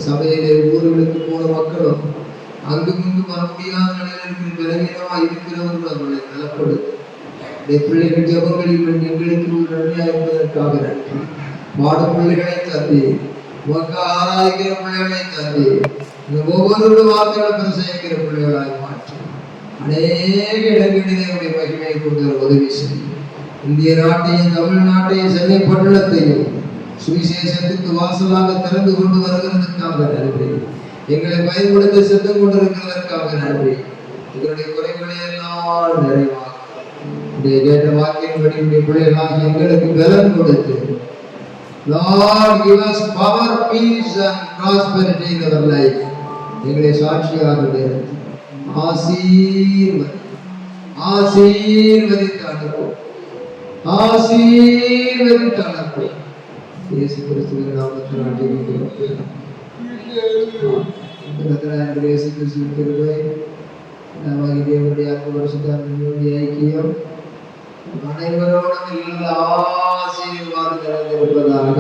சபையிலே ஊர்களுக்கு போன மக்களும் அங்குமிங்கு வர முடியாத நிலையில் இருக்கிற பலவீனமாக இருக்கிறவர்கள் அவர்களை நலப்படுத்த பிள்ளைகள் ஜபங்களில் எங்களுக்கு ஒரு நன்மையாக இருப்பதற்காக நன்றி. பாடும் பிள்ளைகளை தந்தி, உனக்கு ஆராய்கிற பிள்ளைகளை தந்தி, ஒவ்வொரு வார்த்தைகளை பிரசங்கிக்கிற பிள்ளைகளாக மாற்றி அநேக இடங்களிலே உடைய மகிமையை கொண்டு உதவி செய்யும். இந்திய நாட்டையும் தமிழ்நாட்டையும் சென்னை பட்டணத்தையும் சுவிசேஷத்துக்கு வாசலாக திறந்து கொண்டு வருகிறதுக்காக நன்றி. எங்களை பயன்படுத்த சித்தம் கொண்டிருக்கிறதற்காக நன்றி. எங்களுடைய குறைகளை எல்லாம் நிறைவாக கேட்ட வாக்கின்படி பிள்ளைகளாக எங்களுக்கு பலம் கொடுத்து, Lord, give us power, peace and prosperity in our life. எங்களை சாட்சியாக நிறுத்தி ஆசீர்வதித்து அனுப்பும். இயேசு கிறிஸ்துவின் நாமத்தில் ஜெபிக்கிறோம். இயேசு கிறிஸ்துவின் கிருபை, தேவனுடைய அன்பு, பரிசுத்த ஐக்கியம் அனைவரோடும் எல்லா ஆசீர்வாதம் இருப்பதாக.